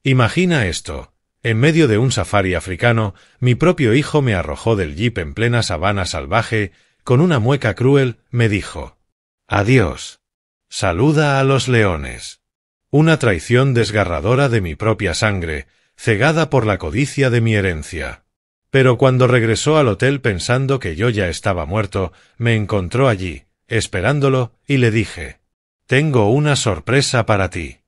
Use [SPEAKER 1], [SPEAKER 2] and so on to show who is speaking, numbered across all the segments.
[SPEAKER 1] Imagina esto. En medio de un safari africano, mi propio hijo me arrojó del jeep en plena sabana salvaje, con una mueca cruel, me dijo: «Adiós. Saluda a los leones». Una traición desgarradora de mi propia sangre, cegada por la codicia de mi herencia. Pero cuando regresó al hotel pensando que yo ya estaba muerto, me encontró allí, esperándolo, y le dije: «Tengo una sorpresa para ti».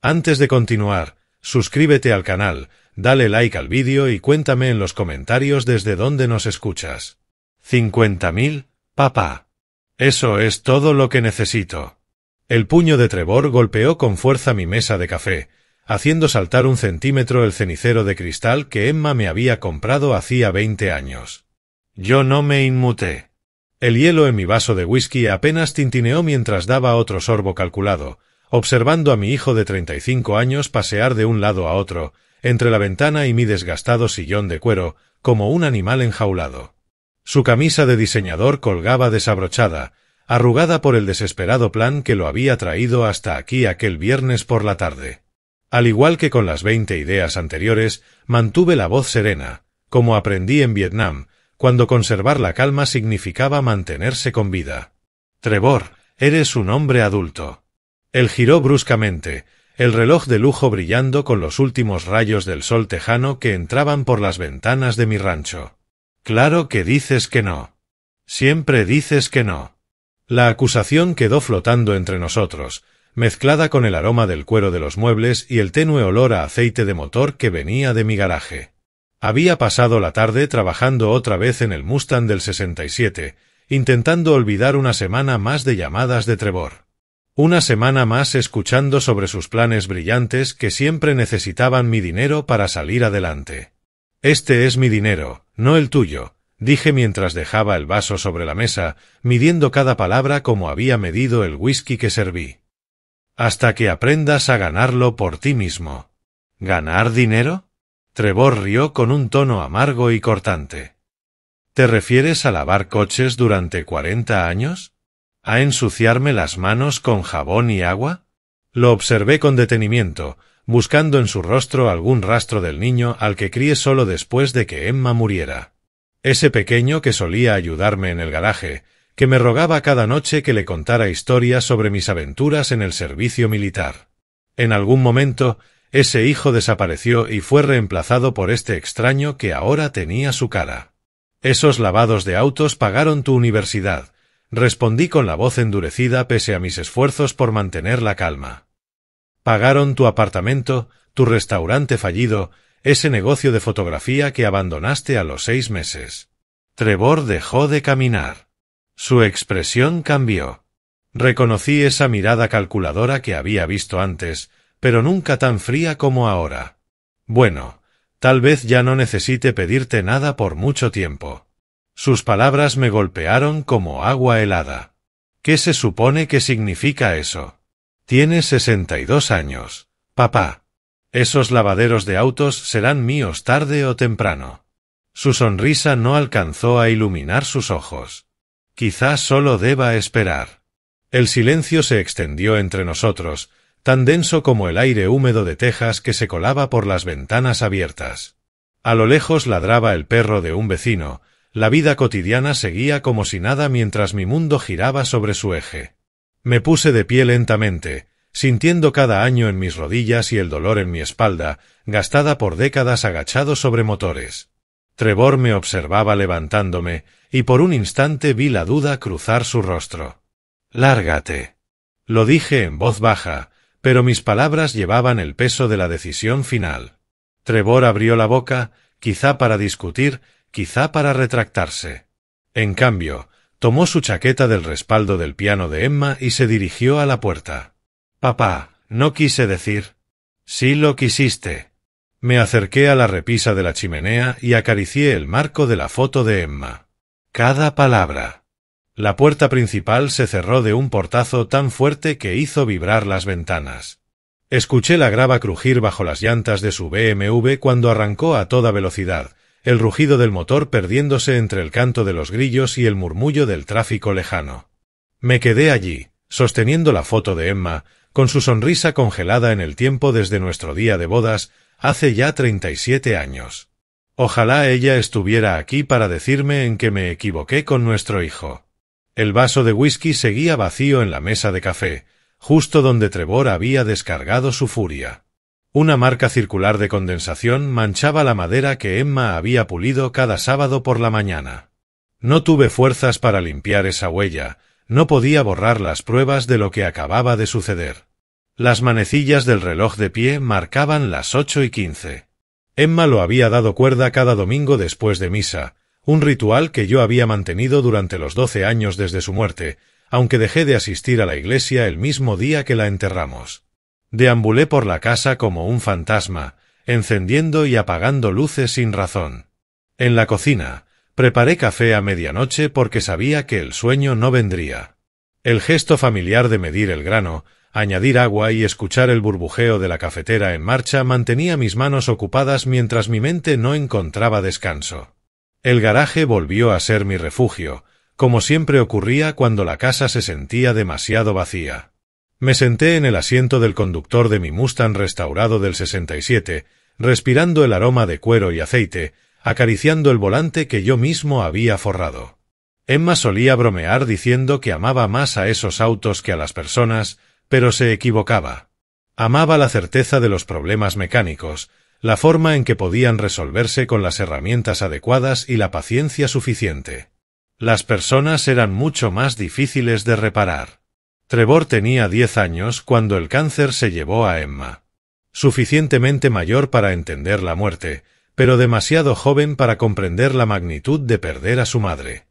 [SPEAKER 1] Antes de continuar, suscríbete al canal, dale like al vídeo y cuéntame en los comentarios desde dónde nos escuchas. 50.000, papá. Eso es todo lo que necesito. El puño de Trevor golpeó con fuerza mi mesa de café, haciendo saltar 1 centímetro el cenicero de cristal que Emma me había comprado hacía 20 años. Yo no me inmuté. El hielo en mi vaso de whisky apenas tintineó mientras daba otro sorbo calculado, observando a mi hijo de 35 años pasear de un lado a otro, entre la ventana y mi desgastado sillón de cuero, como un animal enjaulado. Su camisa de diseñador colgaba desabrochada, arrugada por el desesperado plan que lo había traído hasta aquí aquel viernes por la tarde. Al igual que con las 20 ideas anteriores, mantuve la voz serena, como aprendí en Vietnam, cuando conservar la calma significaba mantenerse con vida. «Trevor, eres un hombre adulto». Él giró bruscamente, el reloj de lujo brillando con los últimos rayos del sol tejano que entraban por las ventanas de mi rancho. «Claro que dices que no. Siempre dices que no». La acusación quedó flotando entre nosotros, mezclada con el aroma del cuero de los muebles y el tenue olor a aceite de motor que venía de mi garaje. Había pasado la tarde trabajando otra vez en el Mustang del 67, intentando olvidar una semana más de llamadas de Trevor. Una semana más escuchando sobre sus planes brillantes que siempre necesitaban mi dinero para salir adelante. «Este es mi dinero, no el tuyo», dije mientras dejaba el vaso sobre la mesa, midiendo cada palabra como había medido el whisky que serví. «Hasta que aprendas a ganarlo por ti mismo». «¿Ganar dinero?». Trevor rió con un tono amargo y cortante. «¿Te refieres a lavar coches durante 40 años? ¿A ensuciarme las manos con jabón y agua?». Lo observé con detenimiento, buscando en su rostro algún rastro del niño al que crié solo después de que Emma muriera. Ese pequeño que solía ayudarme en el garaje, que me rogaba cada noche que le contara historias sobre mis aventuras en el servicio militar. En algún momento, ese hijo desapareció y fue reemplazado por este extraño que ahora tenía su cara. «Esos lavados de autos pagaron tu universidad», respondí con la voz endurecida pese a mis esfuerzos por mantener la calma. «Pagaron tu apartamento, tu restaurante fallido, ese negocio de fotografía que abandonaste a los 6 meses». Trevor dejó de caminar. Su expresión cambió. Reconocí esa mirada calculadora que había visto antes, pero nunca tan fría como ahora. «Bueno, tal vez ya no necesite pedirte nada por mucho tiempo». Sus palabras me golpearon como agua helada. ¿Qué se supone que significa eso? Tienes 62 años, papá. Esos lavaderos de autos serán míos tarde o temprano. Su sonrisa no alcanzó a iluminar sus ojos. Quizás solo deba esperar. El silencio se extendió entre nosotros, tan denso como el aire húmedo de Texas que se colaba por las ventanas abiertas. A lo lejos ladraba el perro de un vecino. La vida cotidiana seguía como si nada mientras mi mundo giraba sobre su eje. Me puse de pie lentamente, sintiendo cada año en mis rodillas y el dolor en mi espalda, gastada por décadas agachado sobre motores. Trevor me observaba levantándome, y por un instante vi la duda cruzar su rostro. «Lárgate». Lo dije en voz baja, pero mis palabras llevaban el peso de la decisión final. Trevor abrió la boca, quizá para discutir, quizá para retractarse. En cambio, tomó su chaqueta del respaldo del piano de Emma y se dirigió a la puerta. «Papá, no quise decir». «Sí lo quisiste». Me acerqué a la repisa de la chimenea y acaricié el marco de la foto de Emma. «Cada palabra». La puerta principal se cerró de un portazo tan fuerte que hizo vibrar las ventanas. Escuché la grava crujir bajo las llantas de su BMW cuando arrancó a toda velocidad, el rugido del motor perdiéndose entre el canto de los grillos y el murmullo del tráfico lejano. Me quedé allí, sosteniendo la foto de Emma, con su sonrisa congelada en el tiempo desde nuestro día de bodas, hace ya 37 años. Ojalá ella estuviera aquí para decirme en que me equivoqué con nuestro hijo. El vaso de whisky seguía vacío en la mesa de café, justo donde Trevor había descargado su furia. Una marca circular de condensación manchaba la madera que Emma había pulido cada sábado por la mañana. No tuve fuerzas para limpiar esa huella, no podía borrar las pruebas de lo que acababa de suceder. Las manecillas del reloj de pie marcaban las 8:15. Emma lo había dado cuerda cada domingo después de misa, un ritual que yo había mantenido durante los 12 años desde su muerte, aunque dejé de asistir a la iglesia el mismo día que la enterramos. Deambulé por la casa como un fantasma, encendiendo y apagando luces sin razón. En la cocina, preparé café a medianoche porque sabía que el sueño no vendría. El gesto familiar de medir el grano, añadir agua y escuchar el burbujeo de la cafetera en marcha mantenía mis manos ocupadas mientras mi mente no encontraba descanso. El garaje volvió a ser mi refugio, como siempre ocurría cuando la casa se sentía demasiado vacía. Me senté en el asiento del conductor de mi Mustang restaurado del 67, respirando el aroma de cuero y aceite, acariciando el volante que yo mismo había forrado. Emma solía bromear diciendo que amaba más a esos autos que a las personas, pero se equivocaba. Amaba la certeza de los problemas mecánicos, la forma en que podían resolverse con las herramientas adecuadas y la paciencia suficiente. Las personas eran mucho más difíciles de reparar. Trevor tenía 10 años cuando el cáncer se llevó a Emma. Suficientemente mayor para entender la muerte, pero demasiado joven para comprender la magnitud de perder a su madre.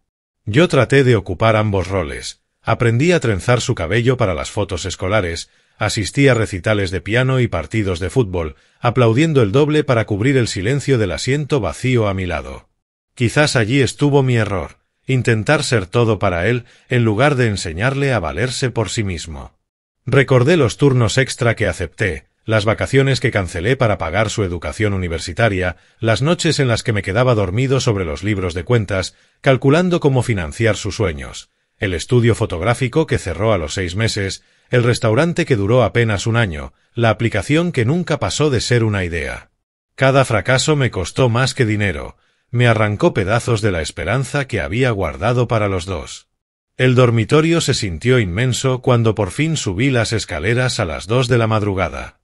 [SPEAKER 1] Yo traté de ocupar ambos roles. Aprendí a trenzar su cabello para las fotos escolares, asistí a recitales de piano y partidos de fútbol, aplaudiendo el doble para cubrir el silencio del asiento vacío a mi lado. Quizás allí estuvo mi error, intentar ser todo para él en lugar de enseñarle a valerse por sí mismo. Recordé los turnos extra que acepté, las vacaciones que cancelé para pagar su educación universitaria, las noches en las que me quedaba dormido sobre los libros de cuentas, calculando cómo financiar sus sueños, el estudio fotográfico que cerró a los 6 meses, el restaurante que duró apenas un año, la aplicación que nunca pasó de ser una idea. Cada fracaso me costó más que dinero, me arrancó pedazos de la esperanza que había guardado para los dos. El dormitorio se sintió inmenso cuando por fin subí las escaleras a las 2 de la madrugada.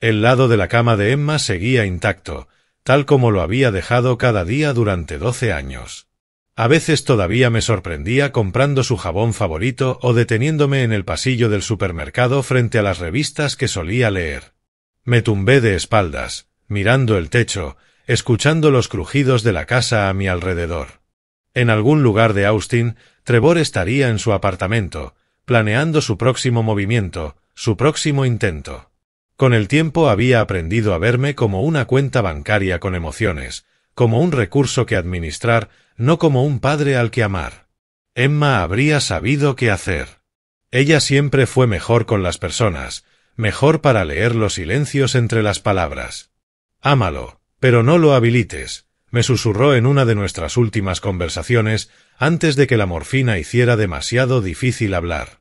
[SPEAKER 1] El lado de la cama de Emma seguía intacto, tal como lo había dejado cada día durante 12 años. A veces todavía me sorprendía comprando su jabón favorito o deteniéndome en el pasillo del supermercado frente a las revistas que solía leer. Me tumbé de espaldas, mirando el techo, escuchando los crujidos de la casa a mi alrededor. En algún lugar de Austin, Trevor estaría en su apartamento, planeando su próximo movimiento, su próximo intento. Con el tiempo había aprendido a verme como una cuenta bancaria con emociones, como un recurso que administrar, no como un padre al que amar. Emma habría sabido qué hacer. Ella siempre fue mejor con las personas, mejor para leer los silencios entre las palabras. Ámalo, pero no lo habilites, me susurró en una de nuestras últimas conversaciones, antes de que la morfina hiciera demasiado difícil hablar.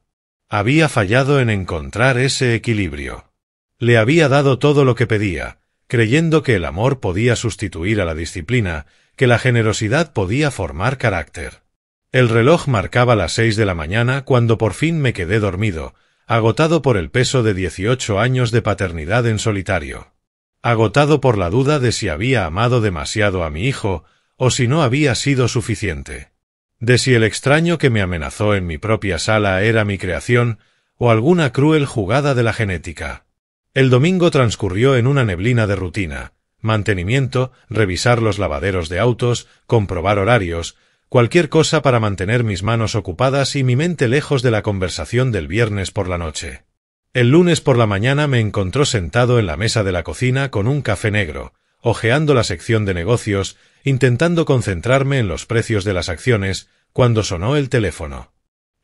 [SPEAKER 1] Había fallado en encontrar ese equilibrio. Le había dado todo lo que pedía, creyendo que el amor podía sustituir a la disciplina, que la generosidad podía formar carácter. El reloj marcaba las 6 de la mañana cuando por fin me quedé dormido, agotado por el peso de 18 años de paternidad en solitario. Agotado por la duda de si había amado demasiado a mi hijo, o si no había sido suficiente. De si el extraño que me amenazó en mi propia sala era mi creación, o alguna cruel jugada de la genética. El domingo transcurrió en una neblina de rutina, mantenimiento, revisar los lavaderos de autos, comprobar horarios, cualquier cosa para mantener mis manos ocupadas y mi mente lejos de la conversación del viernes por la noche. El lunes por la mañana me encontró sentado en la mesa de la cocina con un café negro, hojeando la sección de negocios, intentando concentrarme en los precios de las acciones, cuando sonó el teléfono.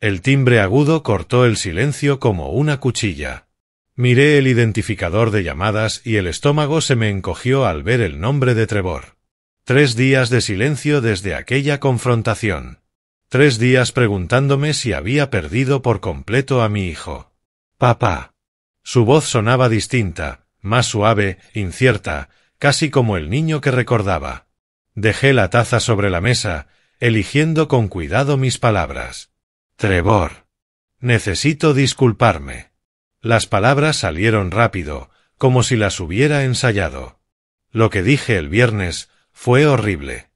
[SPEAKER 1] El timbre agudo cortó el silencio como una cuchilla. Miré el identificador de llamadas y el estómago se me encogió al ver el nombre de Trevor. 3 días de silencio desde aquella confrontación. 3 días preguntándome si había perdido por completo a mi hijo. Papá. Su voz sonaba distinta, más suave, incierta, casi como el niño que recordaba. Dejé la taza sobre la mesa, eligiendo con cuidado mis palabras. Trevor. Necesito disculparme. Las palabras salieron rápido, como si las hubiera ensayado. Lo que dije el viernes fue horrible.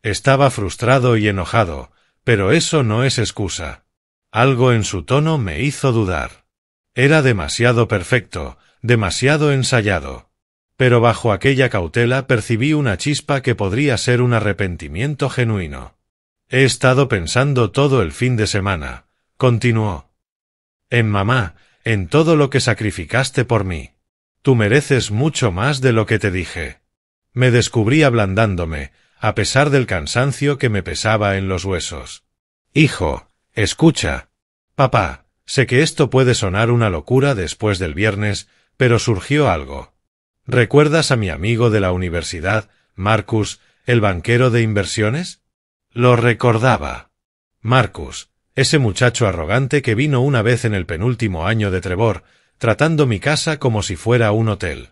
[SPEAKER 1] Estaba frustrado y enojado, pero eso no es excusa. Algo en su tono me hizo dudar. Era demasiado perfecto, demasiado ensayado. Pero bajo aquella cautela percibí una chispa que podría ser un arrepentimiento genuino. He estado pensando todo el fin de semana, continuó. En mamá, en todo lo que sacrificaste por mí. Tú mereces mucho más de lo que te dije. Me descubrí ablandándome, a pesar del cansancio que me pesaba en los huesos. Hijo, escucha. Papá, sé que esto puede sonar una locura después del viernes, pero surgió algo. ¿Recuerdas a mi amigo de la universidad, Marcus, el banquero de inversiones? Lo recordaba. Marcus, ese muchacho arrogante que vino una vez en el penúltimo año de Trevor, tratando mi casa como si fuera un hotel.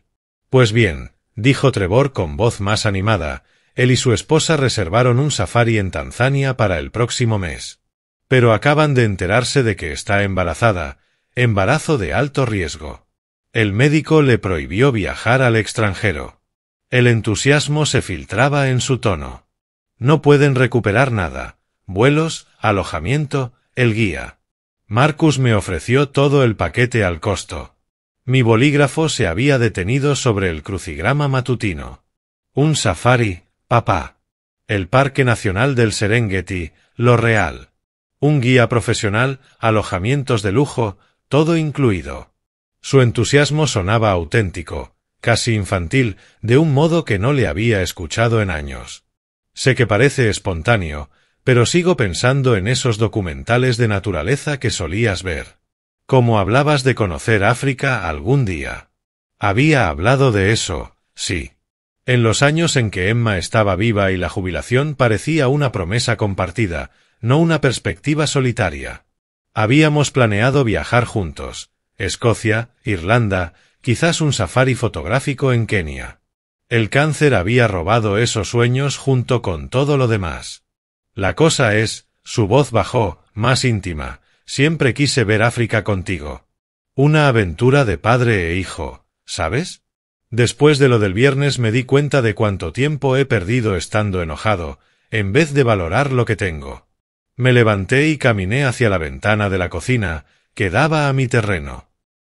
[SPEAKER 1] Pues bien, dijo Trevor con voz más animada, él y su esposa reservaron un safari en Tanzania para el próximo mes. Pero acaban de enterarse de que está embarazada, embarazo de alto riesgo. El médico le prohibió viajar al extranjero. El entusiasmo se filtraba en su tono. No pueden recuperar nada. Vuelos, alojamiento, el guía. Marcus me ofreció todo el paquete al costo. Mi bolígrafo se había detenido sobre el crucigrama matutino. Un safari, papá. El Parque Nacional del Serengeti, lo real. Un guía profesional, alojamientos de lujo, todo incluido. Su entusiasmo sonaba auténtico, casi infantil, de un modo que no le había escuchado en años. Sé que parece espontáneo, pero sigo pensando en esos documentales de naturaleza que solías ver. Como hablabas de conocer África algún día. Había hablado de eso, sí. En los años en que Emma estaba viva y la jubilación parecía una promesa compartida, no una perspectiva solitaria. Habíamos planeado viajar juntos. Escocia, Irlanda, quizás un safari fotográfico en Kenia. El cáncer había robado esos sueños junto con todo lo demás. La cosa es, su voz bajó, más íntima, siempre quise ver África contigo. Una aventura de padre e hijo, ¿sabes? Después de lo del viernes me di cuenta de cuánto tiempo he perdido estando enojado, en vez de valorar lo que tengo. Me levanté y caminé hacia la ventana de la cocina, que daba a mi terreno.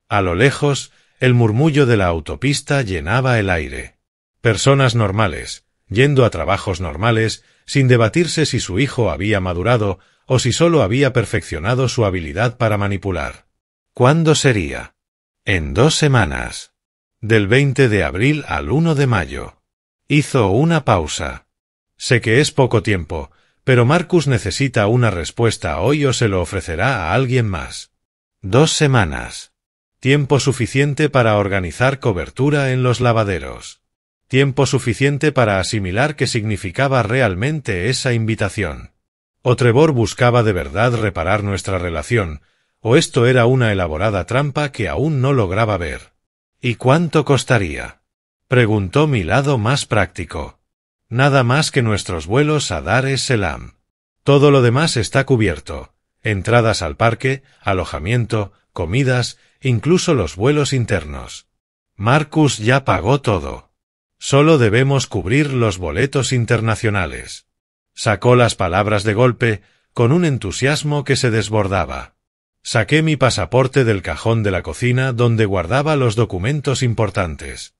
[SPEAKER 1] A lo lejos, el murmullo de la autopista llenaba el aire. Personas normales, yendo a trabajos normales, sin debatirse si su hijo había madurado o si solo había perfeccionado su habilidad para manipular. ¿Cuándo sería? En 2 semanas. Del 20 de abril al 1 de mayo. Hizo una pausa. Sé que es poco tiempo, pero Marcus necesita una respuesta hoy o se lo ofrecerá a alguien más. 2 semanas. Tiempo suficiente para organizar cobertura en los lavaderos. Tiempo suficiente para asimilar qué significaba realmente esa invitación. O Trevor buscaba de verdad reparar nuestra relación, o esto era una elaborada trampa que aún no lograba ver. ¿Y cuánto costaría? Preguntó mi lado más práctico. Nada más que nuestros vuelos a Dar es Salaam. Todo lo demás está cubierto. Entradas al parque, alojamiento, comidas, incluso los vuelos internos. Marcus ya pagó todo. Solo debemos cubrir los boletos internacionales. Sacó las palabras de golpe, con un entusiasmo que se desbordaba. Saqué mi pasaporte del cajón de la cocina donde guardaba los documentos importantes.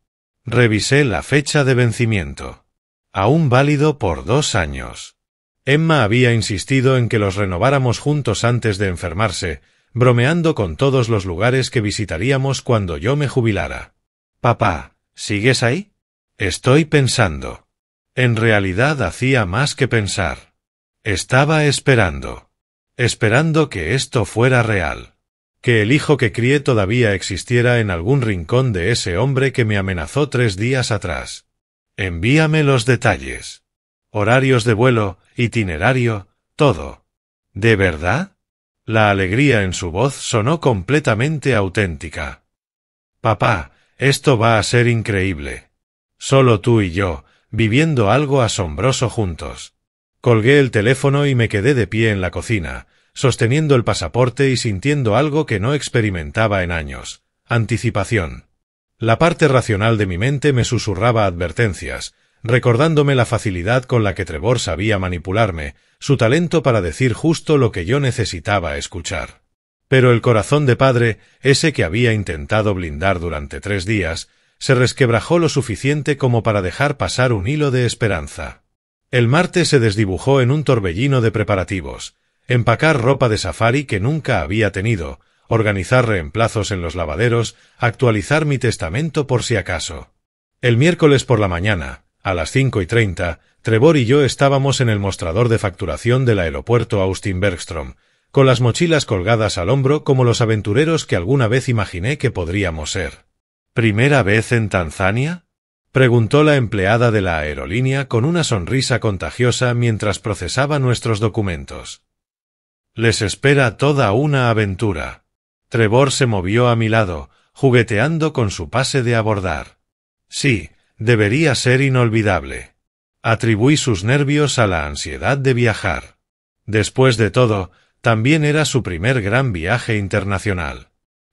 [SPEAKER 1] Revisé la fecha de vencimiento. Aún válido por 2 años. Emma había insistido en que los renováramos juntos antes de enfermarse, bromeando con todos los lugares que visitaríamos cuando yo me jubilara. Papá, ¿sigues ahí? Estoy pensando. En realidad hacía más que pensar. Estaba esperando. Esperando que esto fuera real. Que el hijo que crié todavía existiera en algún rincón de ese hombre que me amenazó 3 días atrás. Envíame los detalles. Horarios de vuelo, itinerario, todo. ¿De verdad? La alegría en su voz sonó completamente auténtica. Papá, esto va a ser increíble. Solo tú y yo, viviendo algo asombroso juntos. Colgué el teléfono y me quedé de pie en la cocina, sosteniendo el pasaporte y sintiendo algo que no experimentaba en años: anticipación. La parte racional de mi mente me susurraba advertencias, recordándome la facilidad con la que Trevor sabía manipularme, su talento para decir justo lo que yo necesitaba escuchar. Pero el corazón de padre, ese que había intentado blindar durante 3 días, se resquebrajó lo suficiente como para dejar pasar un hilo de esperanza. El martes se desdibujó en un torbellino de preparativos: empacar ropa de safari que nunca había tenido, organizar reemplazos en los lavaderos, actualizar mi testamento por si acaso. El miércoles por la mañana, a las 5:30, Trevor y yo estábamos en el mostrador de facturación del aeropuerto Austin Bergstrom, con las mochilas colgadas al hombro como los aventureros que alguna vez imaginé que podríamos ser. ¿Primera vez en Tanzania?, preguntó la empleada de la aerolínea con una sonrisa contagiosa mientras procesaba nuestros documentos. Les espera toda una aventura. Trevor se movió a mi lado, jugueteando con su pase de abordar. Sí, debería ser inolvidable. Atribuí sus nervios a la ansiedad de viajar. Después de todo, también era su primer gran viaje internacional.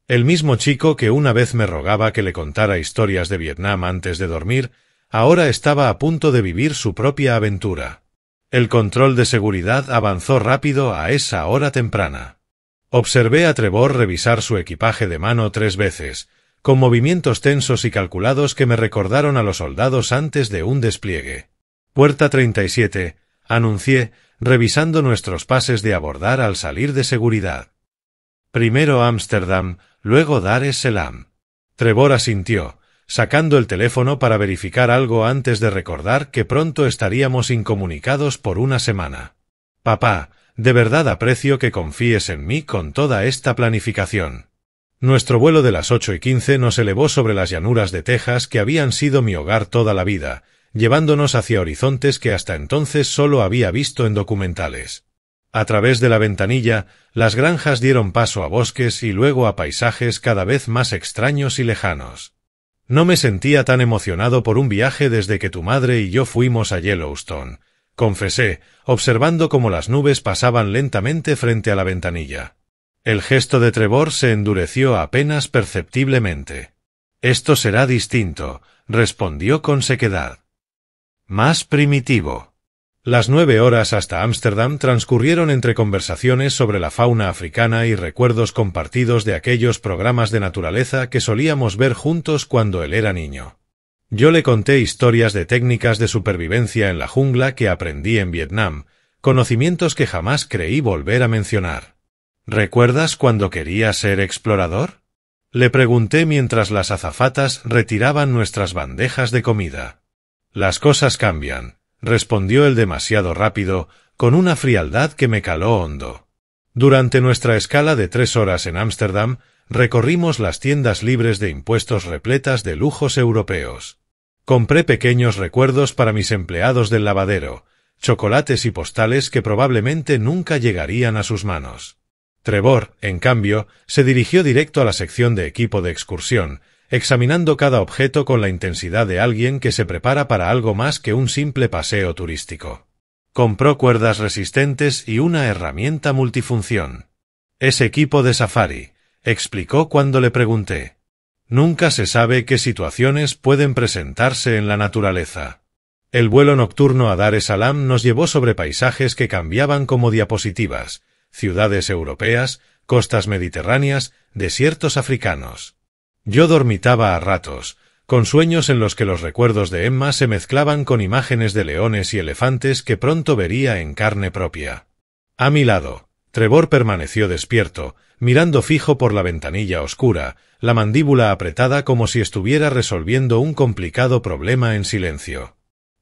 [SPEAKER 1] El mismo chico que una vez me rogaba que le contara historias de Vietnam antes de dormir, ahora estaba a punto de vivir su propia aventura. El control de seguridad avanzó rápido a esa hora temprana. Observé a Trevor revisar su equipaje de mano 3 veces, con movimientos tensos y calculados que me recordaron a los soldados antes de un despliegue. Puerta 37, anuncié, revisando nuestros pases de abordar al salir de seguridad. Primero Ámsterdam, luego Dar es Salaam. Trevor asintió, sacando el teléfono para verificar algo antes de recordar que pronto estaríamos incomunicados por una semana. Papá, de verdad aprecio que confíes en mí con toda esta planificación. Nuestro vuelo de las 8:15 nos elevó sobre las llanuras de Texas que habían sido mi hogar toda la vida, llevándonos hacia horizontes que hasta entonces solo había visto en documentales. A través de la ventanilla, las granjas dieron paso a bosques y luego a paisajes cada vez más extraños y lejanos. No me sentía tan emocionado por un viaje desde que tu madre y yo fuimos a Yellowstone, confesé, observando cómo las nubes pasaban lentamente frente a la ventanilla. El gesto de Trevor se endureció apenas perceptiblemente. Esto será distinto, respondió con sequedad. Más primitivo. Las 9 horas hasta Ámsterdam transcurrieron entre conversaciones sobre la fauna africana y recuerdos compartidos de aquellos programas de naturaleza que solíamos ver juntos cuando él era niño. Yo le conté historias de técnicas de supervivencia en la jungla que aprendí en Vietnam, conocimientos que jamás creí volver a mencionar. ¿Recuerdas cuando quería ser explorador?, le pregunté mientras las azafatas retiraban nuestras bandejas de comida. Las cosas cambian, respondió él demasiado rápido, con una frialdad que me caló hondo. Durante nuestra escala de 3 horas en Ámsterdam, recorrimos las tiendas libres de impuestos repletas de lujos europeos. Compré pequeños recuerdos para mis empleados del lavadero, chocolates y postales que probablemente nunca llegarían a sus manos. Trevor, en cambio, se dirigió directo a la sección de equipo de excursión, examinando cada objeto con la intensidad de alguien que se prepara para algo más que un simple paseo turístico. Compró cuerdas resistentes y una herramienta multifunción. Es equipo de safari, explicó cuando le pregunté. Nunca se sabe qué situaciones pueden presentarse en la naturaleza. El vuelo nocturno a Dar es Salaam nos llevó sobre paisajes que cambiaban como diapositivas, ciudades europeas, costas mediterráneas, desiertos africanos. Yo dormitaba a ratos, con sueños en los que los recuerdos de Emma se mezclaban con imágenes de leones y elefantes que pronto vería en carne propia. A mi lado, Trevor permaneció despierto, mirando fijo por la ventanilla oscura, la mandíbula apretada como si estuviera resolviendo un complicado problema en silencio.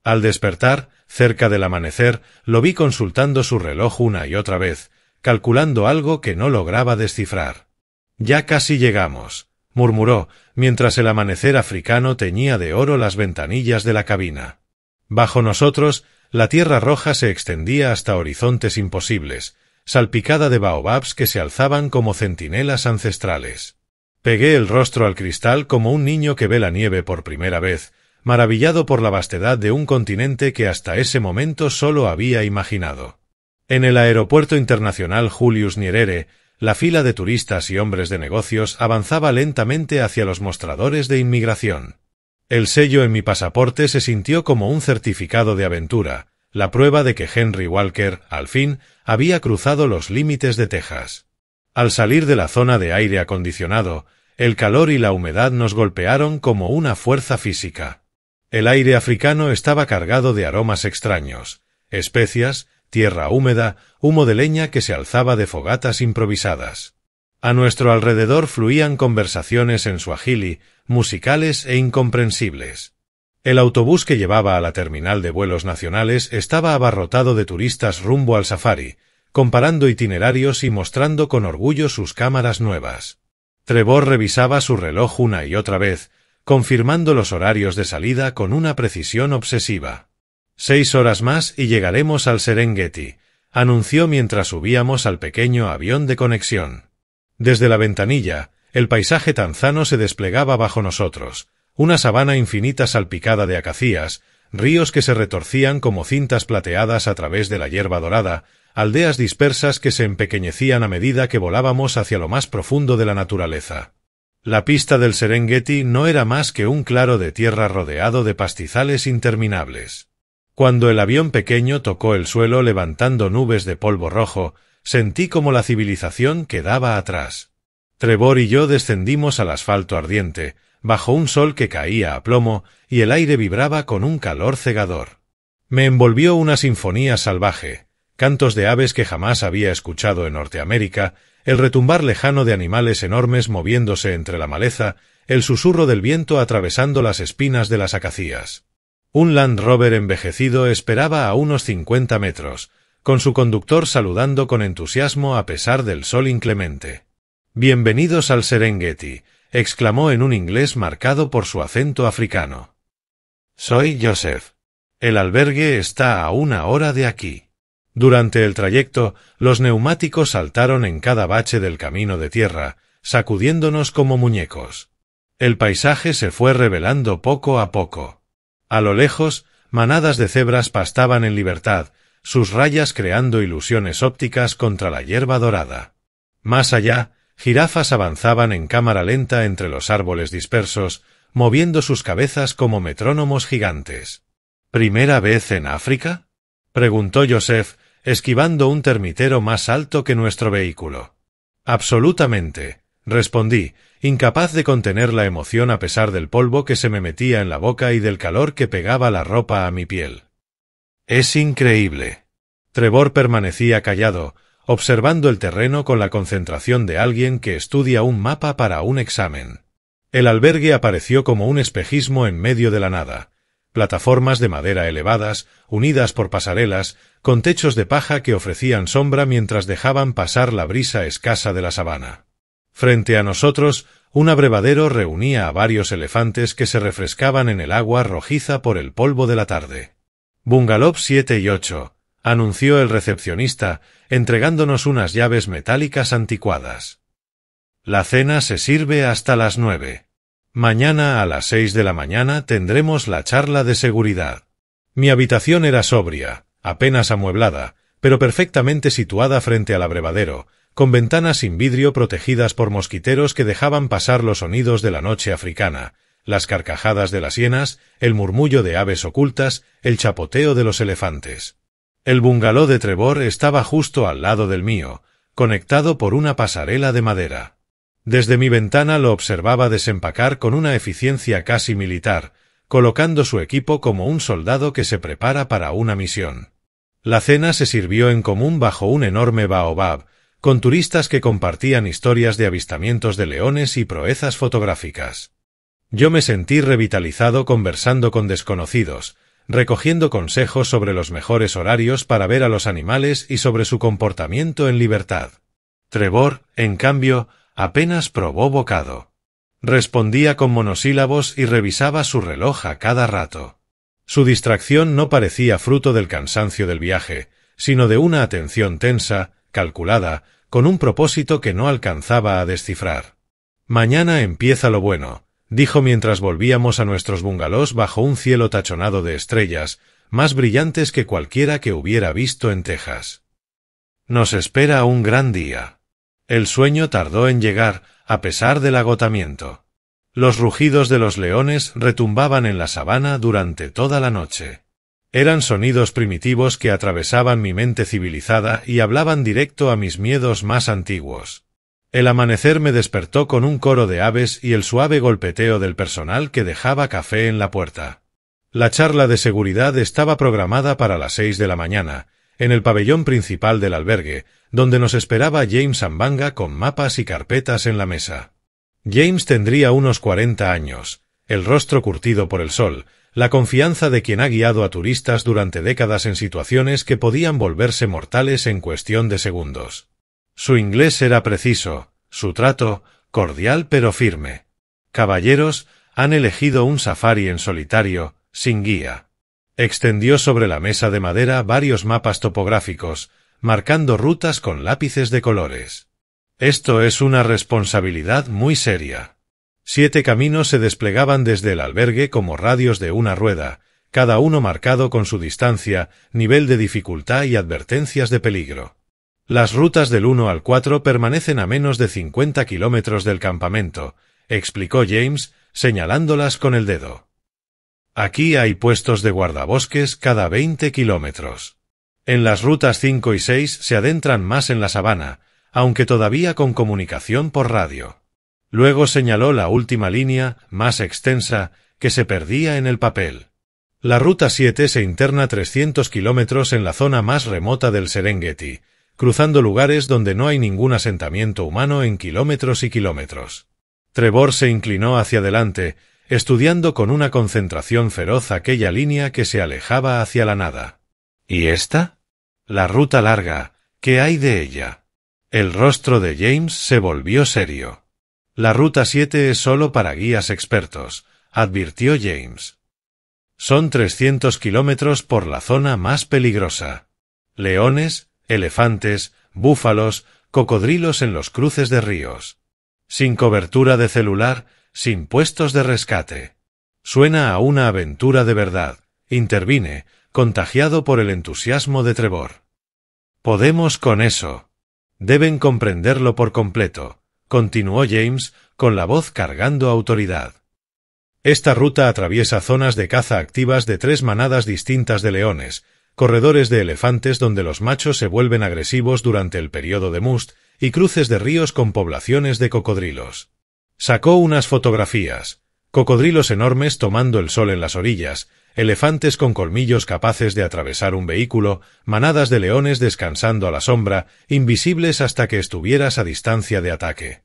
[SPEAKER 1] Al despertar, cerca del amanecer, lo vi consultando su reloj una y otra vez, calculando algo que no lograba descifrar. «Ya casi llegamos», murmuró, mientras el amanecer africano teñía de oro las ventanillas de la cabina. Bajo nosotros, la tierra roja se extendía hasta horizontes imposibles, salpicada de baobabs que se alzaban como centinelas ancestrales. Pegué el rostro al cristal como un niño que ve la nieve por primera vez, maravillado por la vastedad de un continente que hasta ese momento solo había imaginado. En el aeropuerto internacional Julius Nyerere, la fila de turistas y hombres de negocios avanzaba lentamente hacia los mostradores de inmigración. El sello en mi pasaporte se sintió como un certificado de aventura, la prueba de que Henry Walker, al fin, había cruzado los límites de Texas. Al salir de la zona de aire acondicionado, el calor y la humedad nos golpearon como una fuerza física. El aire africano estaba cargado de aromas extraños, especias, tierra húmeda, humo de leña que se alzaba de fogatas improvisadas. A nuestro alrededor fluían conversaciones en suajili, musicales e incomprensibles. El autobús que llevaba a la terminal de vuelos nacionales estaba abarrotado de turistas rumbo al safari, comparando itinerarios y mostrando con orgullo sus cámaras nuevas. Trevor revisaba su reloj una y otra vez, confirmando los horarios de salida con una precisión obsesiva. 6 horas más y llegaremos al Serengeti, anunció mientras subíamos al pequeño avión de conexión. Desde la ventanilla, el paisaje tanzano se desplegaba bajo nosotros, una sabana infinita salpicada de acacias, ríos que se retorcían como cintas plateadas a través de la hierba dorada, aldeas dispersas que se empequeñecían a medida que volábamos hacia lo más profundo de la naturaleza. La pista del Serengeti no era más que un claro de tierra rodeado de pastizales interminables. Cuando el avión pequeño tocó el suelo levantando nubes de polvo rojo, sentí como la civilización quedaba atrás. Trevor y yo descendimos al asfalto ardiente, bajo un sol que caía a plomo y el aire vibraba con un calor cegador. Me envolvió una sinfonía salvaje, cantos de aves que jamás había escuchado en Norteamérica, el retumbar lejano de animales enormes moviéndose entre la maleza, el susurro del viento atravesando las espinas de las acacias. Un Land Rover envejecido esperaba a unos 50 metros, con su conductor saludando con entusiasmo a pesar del sol inclemente. «Bienvenidos al Serengeti», exclamó en un inglés marcado por su acento africano. «Soy Joseph. El albergue está a 1 hora de aquí». Durante el trayecto, los neumáticos saltaron en cada bache del camino de tierra, sacudiéndonos como muñecos. El paisaje se fue revelando poco a poco. A lo lejos, manadas de cebras pastaban en libertad, sus rayas creando ilusiones ópticas contra la hierba dorada. Más allá, jirafas avanzaban en cámara lenta entre los árboles dispersos, moviendo sus cabezas como metrónomos gigantes. ¿Primera vez en África?, preguntó Joseph, esquivando un termitero más alto que nuestro vehículo. Absolutamente, respondí, incapaz de contener la emoción a pesar del polvo que se me metía en la boca y del calor que pegaba la ropa a mi piel. Es increíble. Trevor permanecía callado, observando el terreno con la concentración de alguien que estudia un mapa para un examen. El albergue apareció como un espejismo en medio de la nada. Plataformas de madera elevadas, unidas por pasarelas, con techos de paja que ofrecían sombra mientras dejaban pasar la brisa escasa de la sabana. Frente a nosotros, un abrevadero reunía a varios elefantes que se refrescaban en el agua rojiza por el polvo de la tarde. «Bungalow 7 y 8», anunció el recepcionista, entregándonos unas llaves metálicas anticuadas. «La cena se sirve hasta las 9. Mañana a las 6 de la mañana tendremos la charla de seguridad». Mi habitación era sobria, apenas amueblada, pero perfectamente situada frente al abrevadero, con ventanas sin vidrio protegidas por mosquiteros que dejaban pasar los sonidos de la noche africana, las carcajadas de las hienas, el murmullo de aves ocultas, el chapoteo de los elefantes. El bungalow de Trevor estaba justo al lado del mío, conectado por una pasarela de madera. Desde mi ventana lo observaba desempacar con una eficiencia casi militar, colocando su equipo como un soldado que se prepara para una misión. La cena se sirvió en común bajo un enorme baobab, con turistas que compartían historias de avistamientos de leones y proezas fotográficas. Yo me sentí revitalizado conversando con desconocidos, recogiendo consejos sobre los mejores horarios para ver a los animales y sobre su comportamiento en libertad. Trevor, en cambio, apenas probó bocado. Respondía con monosílabos y revisaba su reloj a cada rato. Su distracción no parecía fruto del cansancio del viaje, sino de una atención tensa, calculada, con un propósito que no alcanzaba a descifrar. Mañana empieza lo bueno, dijo mientras volvíamos a nuestros bungalows bajo un cielo tachonado de estrellas, más brillantes que cualquiera que hubiera visto en Texas. Nos espera un gran día. El sueño tardó en llegar, a pesar del agotamiento. Los rugidos de los leones retumbaban en la sabana durante toda la noche. Eran sonidos primitivos que atravesaban mi mente civilizada y hablaban directo a mis miedos más antiguos. El amanecer me despertó con un coro de aves y el suave golpeteo del personal que dejaba café en la puerta. La charla de seguridad estaba programada para las 6 de la mañana, en el pabellón principal del albergue, donde nos esperaba James Ambanga con mapas y carpetas en la mesa. James tendría unos 40 años, el rostro curtido por el sol, la confianza de quien ha guiado a turistas durante décadas en situaciones que podían volverse mortales en cuestión de segundos. Su inglés era preciso, su trato, cordial pero firme. Caballeros, han elegido un safari en solitario, sin guía. Extendió sobre la mesa de madera varios mapas topográficos, marcando rutas con lápices de colores. Esto es una responsabilidad muy seria. 7 caminos se desplegaban desde el albergue como radios de una rueda, cada uno marcado con su distancia, nivel de dificultad y advertencias de peligro. Las rutas del 1 al 4 permanecen a menos de 50 kilómetros del campamento, explicó James, señalándolas con el dedo. Aquí hay puestos de guardabosques cada 20 kilómetros. En las rutas 5 y 6 se adentran más en la sabana, aunque todavía con comunicación por radio. Luego señaló la última línea, más extensa, que se perdía en el papel. La ruta 7 se interna 300 kilómetros en la zona más remota del Serengeti, cruzando lugares donde no hay ningún asentamiento humano en kilómetros y kilómetros. Trevor se inclinó hacia adelante, estudiando con una concentración feroz aquella línea que se alejaba hacia la nada. ¿Y esta? La ruta larga, ¿qué hay de ella? El rostro de James se volvió serio. La ruta 7 es solo para guías expertos, advirtió James. Son 300 kilómetros por la zona más peligrosa. Leones, elefantes, búfalos, cocodrilos en los cruces de ríos. Sin cobertura de celular, sin puestos de rescate. Suena a una aventura de verdad, intervine, contagiado por el entusiasmo de Trevor. Podemos con eso. Deben comprenderlo por completo, continuó James, con la voz cargando autoridad. Esta ruta atraviesa zonas de caza activas de 3 manadas distintas de leones, corredores de elefantes donde los machos se vuelven agresivos durante el periodo de must y cruces de ríos con poblaciones de cocodrilos. Sacó unas fotografías, cocodrilos enormes tomando el sol en las orillas, elefantes con colmillos capaces de atravesar un vehículo, manadas de leones descansando a la sombra, invisibles hasta que estuvieras a distancia de ataque.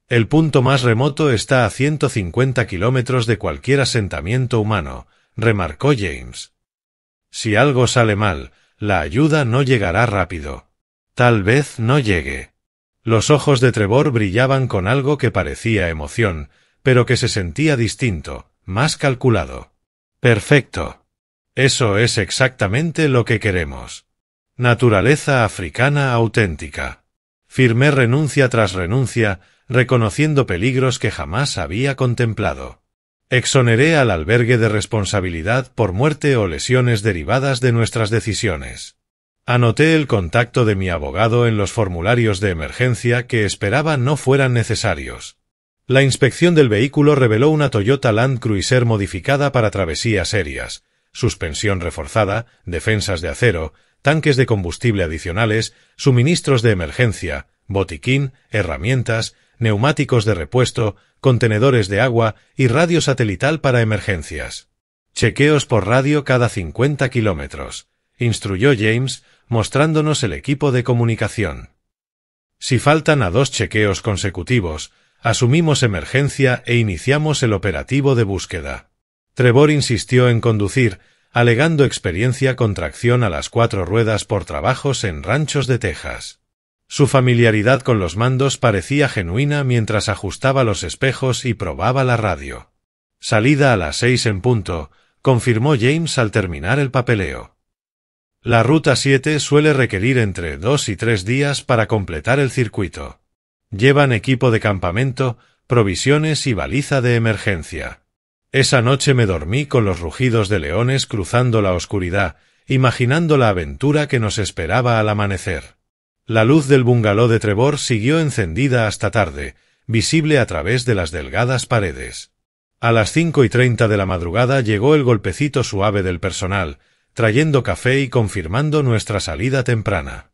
[SPEAKER 1] El punto más remoto está a 150 kilómetros de cualquier asentamiento humano, remarcó James. Si algo sale mal, la ayuda no llegará rápido. Tal vez no llegue. Los ojos de Trevor brillaban con algo que parecía emoción, pero que se sentía distinto, más calculado. Perfecto. Eso es exactamente lo que queremos. Naturaleza africana auténtica. Firmé renuncia tras renuncia, reconociendo peligros que jamás había contemplado. Exoneré al albergue de responsabilidad por muerte o lesiones derivadas de nuestras decisiones. Anoté el contacto de mi abogado en los formularios de emergencia que esperaba no fueran necesarios. La inspección del vehículo reveló una Toyota Land Cruiser modificada para travesías aéreas, suspensión reforzada, defensas de acero, tanques de combustible adicionales, suministros de emergencia, botiquín, herramientas, neumáticos de repuesto, contenedores de agua y radio satelital para emergencias. Chequeos por radio cada 50 kilómetros, instruyó James, mostrándonos el equipo de comunicación. Si faltan a 2 chequeos consecutivos, asumimos emergencia e iniciamos el operativo de búsqueda. Trevor insistió en conducir, alegando experiencia con tracción a las 4 ruedas por trabajos en ranchos de Texas. Su familiaridad con los mandos parecía genuina mientras ajustaba los espejos y probaba la radio. Salida a las 6 en punto, confirmó James al terminar el papeleo. La ruta 7 suele requerir entre 2 y 3 días para completar el circuito. Llevan equipo de campamento, provisiones y baliza de emergencia. Esa noche me dormí con los rugidos de leones cruzando la oscuridad, imaginando la aventura que nos esperaba al amanecer. La luz del bungalow de Trevor siguió encendida hasta tarde, visible a través de las delgadas paredes. A las 5:30 de la madrugada llegó el golpecito suave del personal, trayendo café y confirmando nuestra salida temprana.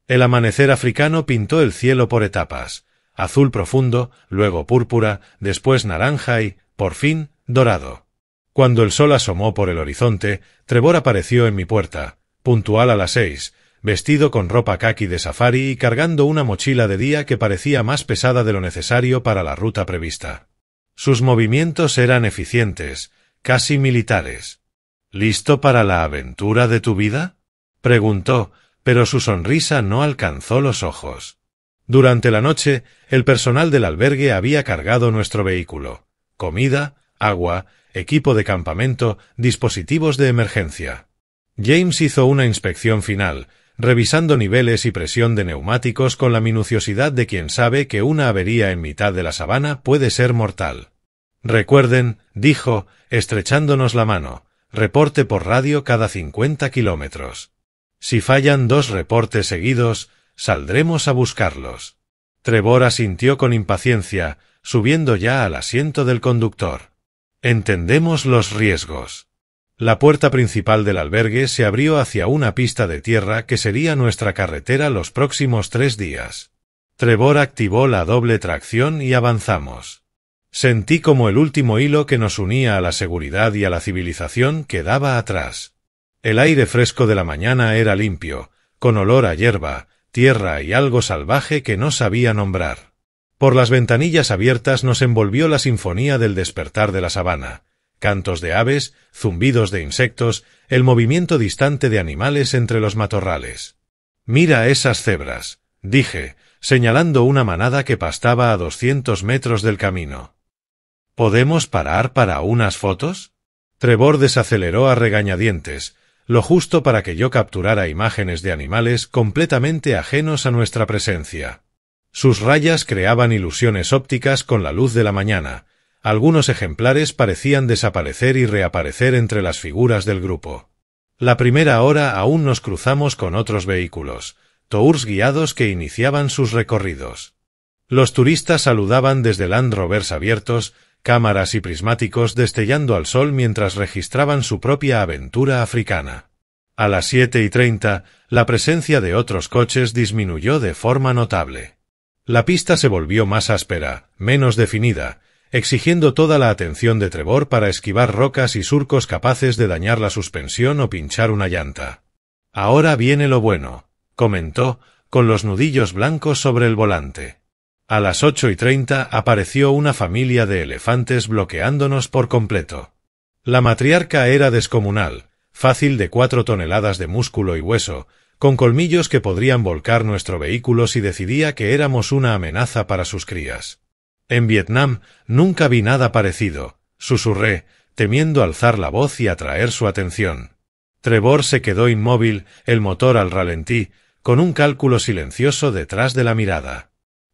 [SPEAKER 1] El amanecer africano pintó el cielo por etapas, azul profundo, luego púrpura, después naranja y, por fin, dorado. Cuando el sol asomó por el horizonte, Trevor apareció en mi puerta, puntual a las 6, vestido con ropa caqui de safari y cargando una mochila de día que parecía más pesada de lo necesario para la ruta prevista. Sus movimientos eran eficientes, casi militares. ¿Listo para la aventura de tu vida?, preguntó, pero su sonrisa no alcanzó los ojos. Durante la noche, el personal del albergue había cargado nuestro vehículo. Comida, agua, equipo de campamento, dispositivos de emergencia. James hizo una inspección final, revisando niveles y presión de neumáticos con la minuciosidad de quien sabe que una avería en mitad de la sabana puede ser mortal. Recuerden, dijo, estrechándonos la mano, reporte por radio cada 50 kilómetros. Si fallan 2 reportes seguidos, saldremos a buscarlos. Trevor asintió con impaciencia, subiendo ya al asiento del conductor. Entendemos los riesgos. La puerta principal del albergue se abrió hacia una pista de tierra que sería nuestra carretera los próximos 3 días. Trevor activó la doble tracción y avanzamos. Sentí como el último hilo que nos unía a la seguridad y a la civilización quedaba atrás. El aire fresco de la mañana era limpio, con olor a hierba, tierra y algo salvaje que no sabía nombrar. Por las ventanillas abiertas nos envolvió la sinfonía del despertar de la sabana. Cantos de aves, zumbidos de insectos, el movimiento distante de animales entre los matorrales. «Mira esas cebras», dije, señalando una manada que pastaba a 200 metros del camino. «¿Podemos parar para unas fotos?». Trevor desaceleró a regañadientes, lo justo para que yo capturara imágenes de animales completamente ajenos a nuestra presencia. Sus rayas creaban ilusiones ópticas con la luz de la mañana. Algunos ejemplares parecían desaparecer y reaparecer entre las figuras del grupo. La primera hora aún nos cruzamos con otros vehículos, tours guiados que iniciaban sus recorridos. Los turistas saludaban desde Land Rovers abiertos, cámaras y prismáticos destellando al sol mientras registraban su propia aventura africana. A las 7:30, la presencia de otros coches disminuyó de forma notable. La pista se volvió más áspera, menos definida, exigiendo toda la atención de Trevor para esquivar rocas y surcos capaces de dañar la suspensión o pinchar una llanta. «Ahora viene lo bueno», comentó, con los nudillos blancos sobre el volante. A las 8:30 apareció una familia de elefantes bloqueándonos por completo. La matriarca era descomunal, fácil de 4 toneladas de músculo y hueso, con colmillos que podrían volcar nuestro vehículo si decidía que éramos una amenaza para sus crías. «En Vietnam nunca vi nada parecido», susurré, temiendo alzar la voz y atraer su atención. Trevor se quedó inmóvil, el motor al ralentí, con un cálculo silencioso detrás de la mirada.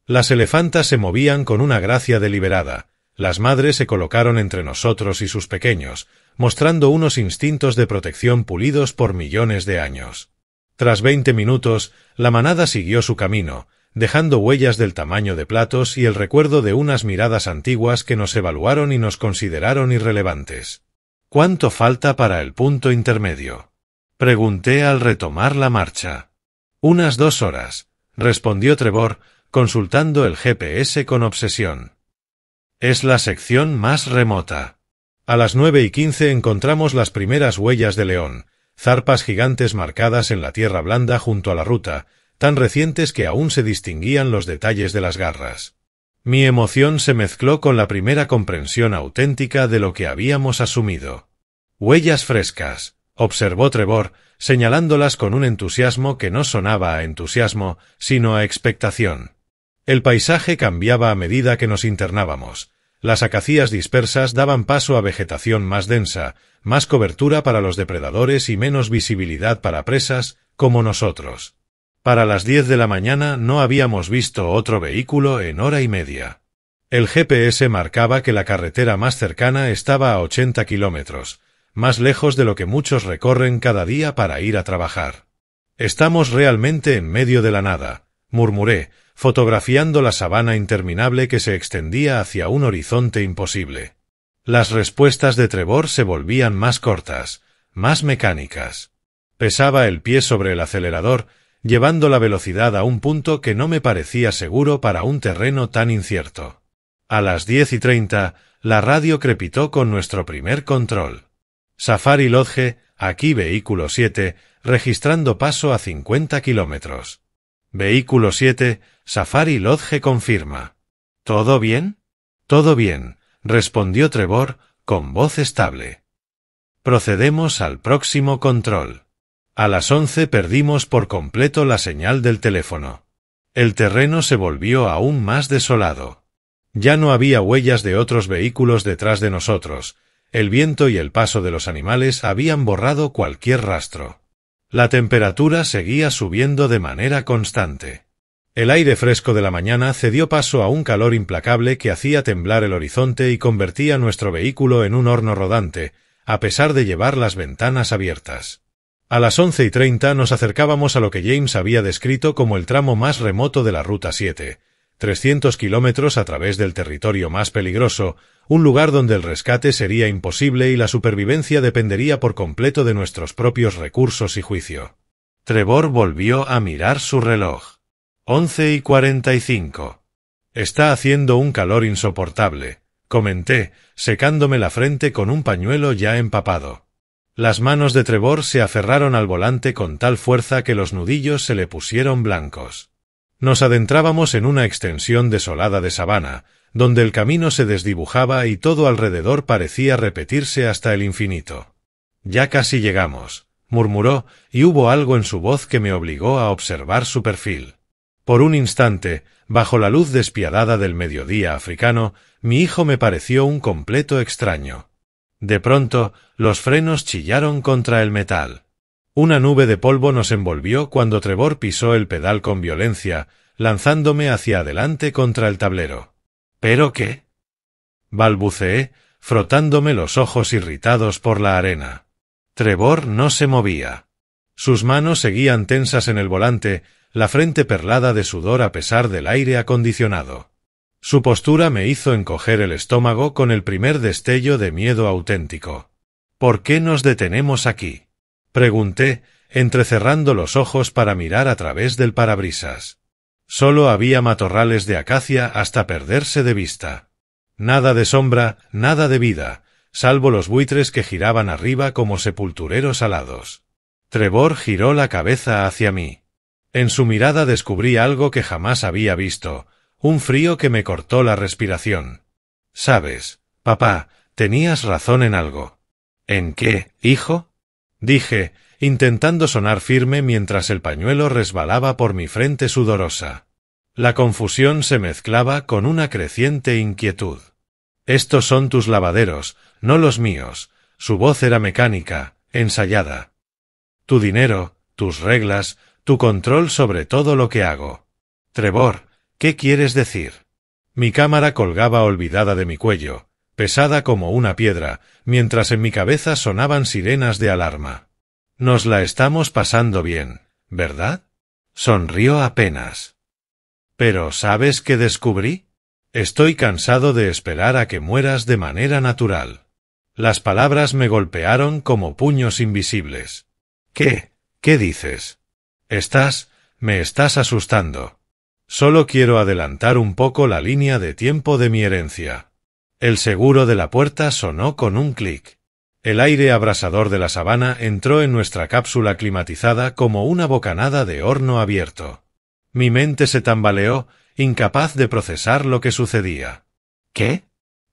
[SPEAKER 1] Las elefantas se movían con una gracia deliberada. Las madres se colocaron entre nosotros y sus pequeños, mostrando unos instintos de protección pulidos por millones de años. Tras 20 minutos, la manada siguió su camino, dejando huellas del tamaño de platos y el recuerdo de unas miradas antiguas que nos evaluaron y nos consideraron irrelevantes. «¿Cuánto falta para el punto intermedio?», pregunté al retomar la marcha. «Unas 2 horas», respondió Trevor, consultando el GPS con obsesión. «Es la sección más remota». A las 9:15 encontramos las primeras huellas de león, zarpas gigantes marcadas en la tierra blanda junto a la ruta, tan recientes que aún se distinguían los detalles de las garras. Mi emoción se mezcló con la primera comprensión auténtica de lo que habíamos asumido. «Huellas frescas», observó Trevor, señalándolas con un entusiasmo que no sonaba a entusiasmo, sino a expectación. El paisaje cambiaba a medida que nos internábamos. Las acacias dispersas daban paso a vegetación más densa, más cobertura para los depredadores y menos visibilidad para presas, como nosotros. Para las 10 de la mañana no habíamos visto otro vehículo en hora y media. El GPS marcaba que la carretera más cercana estaba a 80 kilómetros, más lejos de lo que muchos recorren cada día para ir a trabajar. «Estamos realmente en medio de la nada», murmuré, fotografiando la sabana interminable que se extendía hacia un horizonte imposible. Las respuestas de Trevor se volvían más cortas, más mecánicas. Pesaba el pie sobre el acelerador, llevando la velocidad a un punto que no me parecía seguro para un terreno tan incierto. A las 10:30, la radio crepitó con nuestro primer control. Safari Lodge, aquí vehículo 7, registrando paso a 50 kilómetros. Vehículo 7, Safari Lodge confirma. ¿Todo bien? Todo bien, respondió Trevor, con voz estable. Procedemos al próximo control. A las 11 perdimos por completo la señal del teléfono. El terreno se volvió aún más desolado. Ya no había huellas de otros vehículos detrás de nosotros. El viento y el paso de los animales habían borrado cualquier rastro. La temperatura seguía subiendo de manera constante. El aire fresco de la mañana cedió paso a un calor implacable que hacía temblar el horizonte y convertía nuestro vehículo en un horno rodante, a pesar de llevar las ventanas abiertas. A las 11:30 nos acercábamos a lo que James había descrito como el tramo más remoto de la Ruta 7, 300 kilómetros a través del territorio más peligroso, un lugar donde el rescate sería imposible y la supervivencia dependería por completo de nuestros propios recursos y juicio. Trevor volvió a mirar su reloj. 11:45. Está haciendo un calor insoportable, comenté, secándome la frente con un pañuelo ya empapado. Las manos de Trevor se aferraron al volante con tal fuerza que los nudillos se le pusieron blancos. Nos adentrábamos en una extensión desolada de sabana, donde el camino se desdibujaba y todo alrededor parecía repetirse hasta el infinito. «Ya casi llegamos», murmuró, y hubo algo en su voz que me obligó a observar su perfil. Por un instante, bajo la luz despiadada del mediodía africano, mi hijo me pareció un completo extraño. De pronto, los frenos chillaron contra el metal. Una nube de polvo nos envolvió cuando Trevor pisó el pedal con violencia, lanzándome hacia adelante contra el tablero. ¿Pero qué? Balbuceé, frotándome los ojos irritados por la arena. Trevor no se movía. Sus manos seguían tensas en el volante, la frente perlada de sudor a pesar del aire acondicionado. Su postura me hizo encoger el estómago con el primer destello de miedo auténtico. ¿Por qué nos detenemos aquí?, pregunté, entrecerrando los ojos para mirar a través del parabrisas. Solo había matorrales de acacia hasta perderse de vista. Nada de sombra, nada de vida, salvo los buitres que giraban arriba como sepultureros alados. Trevor giró la cabeza hacia mí. En su mirada descubrí algo que jamás había visto, un frío que me cortó la respiración. «Sabes, papá, tenías razón en algo». «¿En qué, hijo?», dije, intentando sonar firme mientras el pañuelo resbalaba por mi frente sudorosa. La confusión se mezclaba con una creciente inquietud. «Estos son tus lavaderos, no los míos». Su voz era mecánica, ensayada. «Tu dinero, tus reglas, tu control sobre todo lo que hago». «Trevor, ¿qué quieres decir?». Mi cámara colgaba olvidada de mi cuello, pesada como una piedra, mientras en mi cabeza sonaban sirenas de alarma. «Nos la estamos pasando bien, ¿verdad?». Sonrió apenas. «¿Pero sabes qué descubrí? Estoy cansado de esperar a que mueras de manera natural». Las palabras me golpearon como puños invisibles. «¿Qué? ¿Qué dices?». Me estás asustando. Solo quiero adelantar un poco la línea de tiempo de mi herencia». El seguro de la puerta sonó con un clic. El aire abrasador de la sabana entró en nuestra cápsula climatizada como una bocanada de horno abierto. Mi mente se tambaleó, incapaz de procesar lo que sucedía. «¿Qué?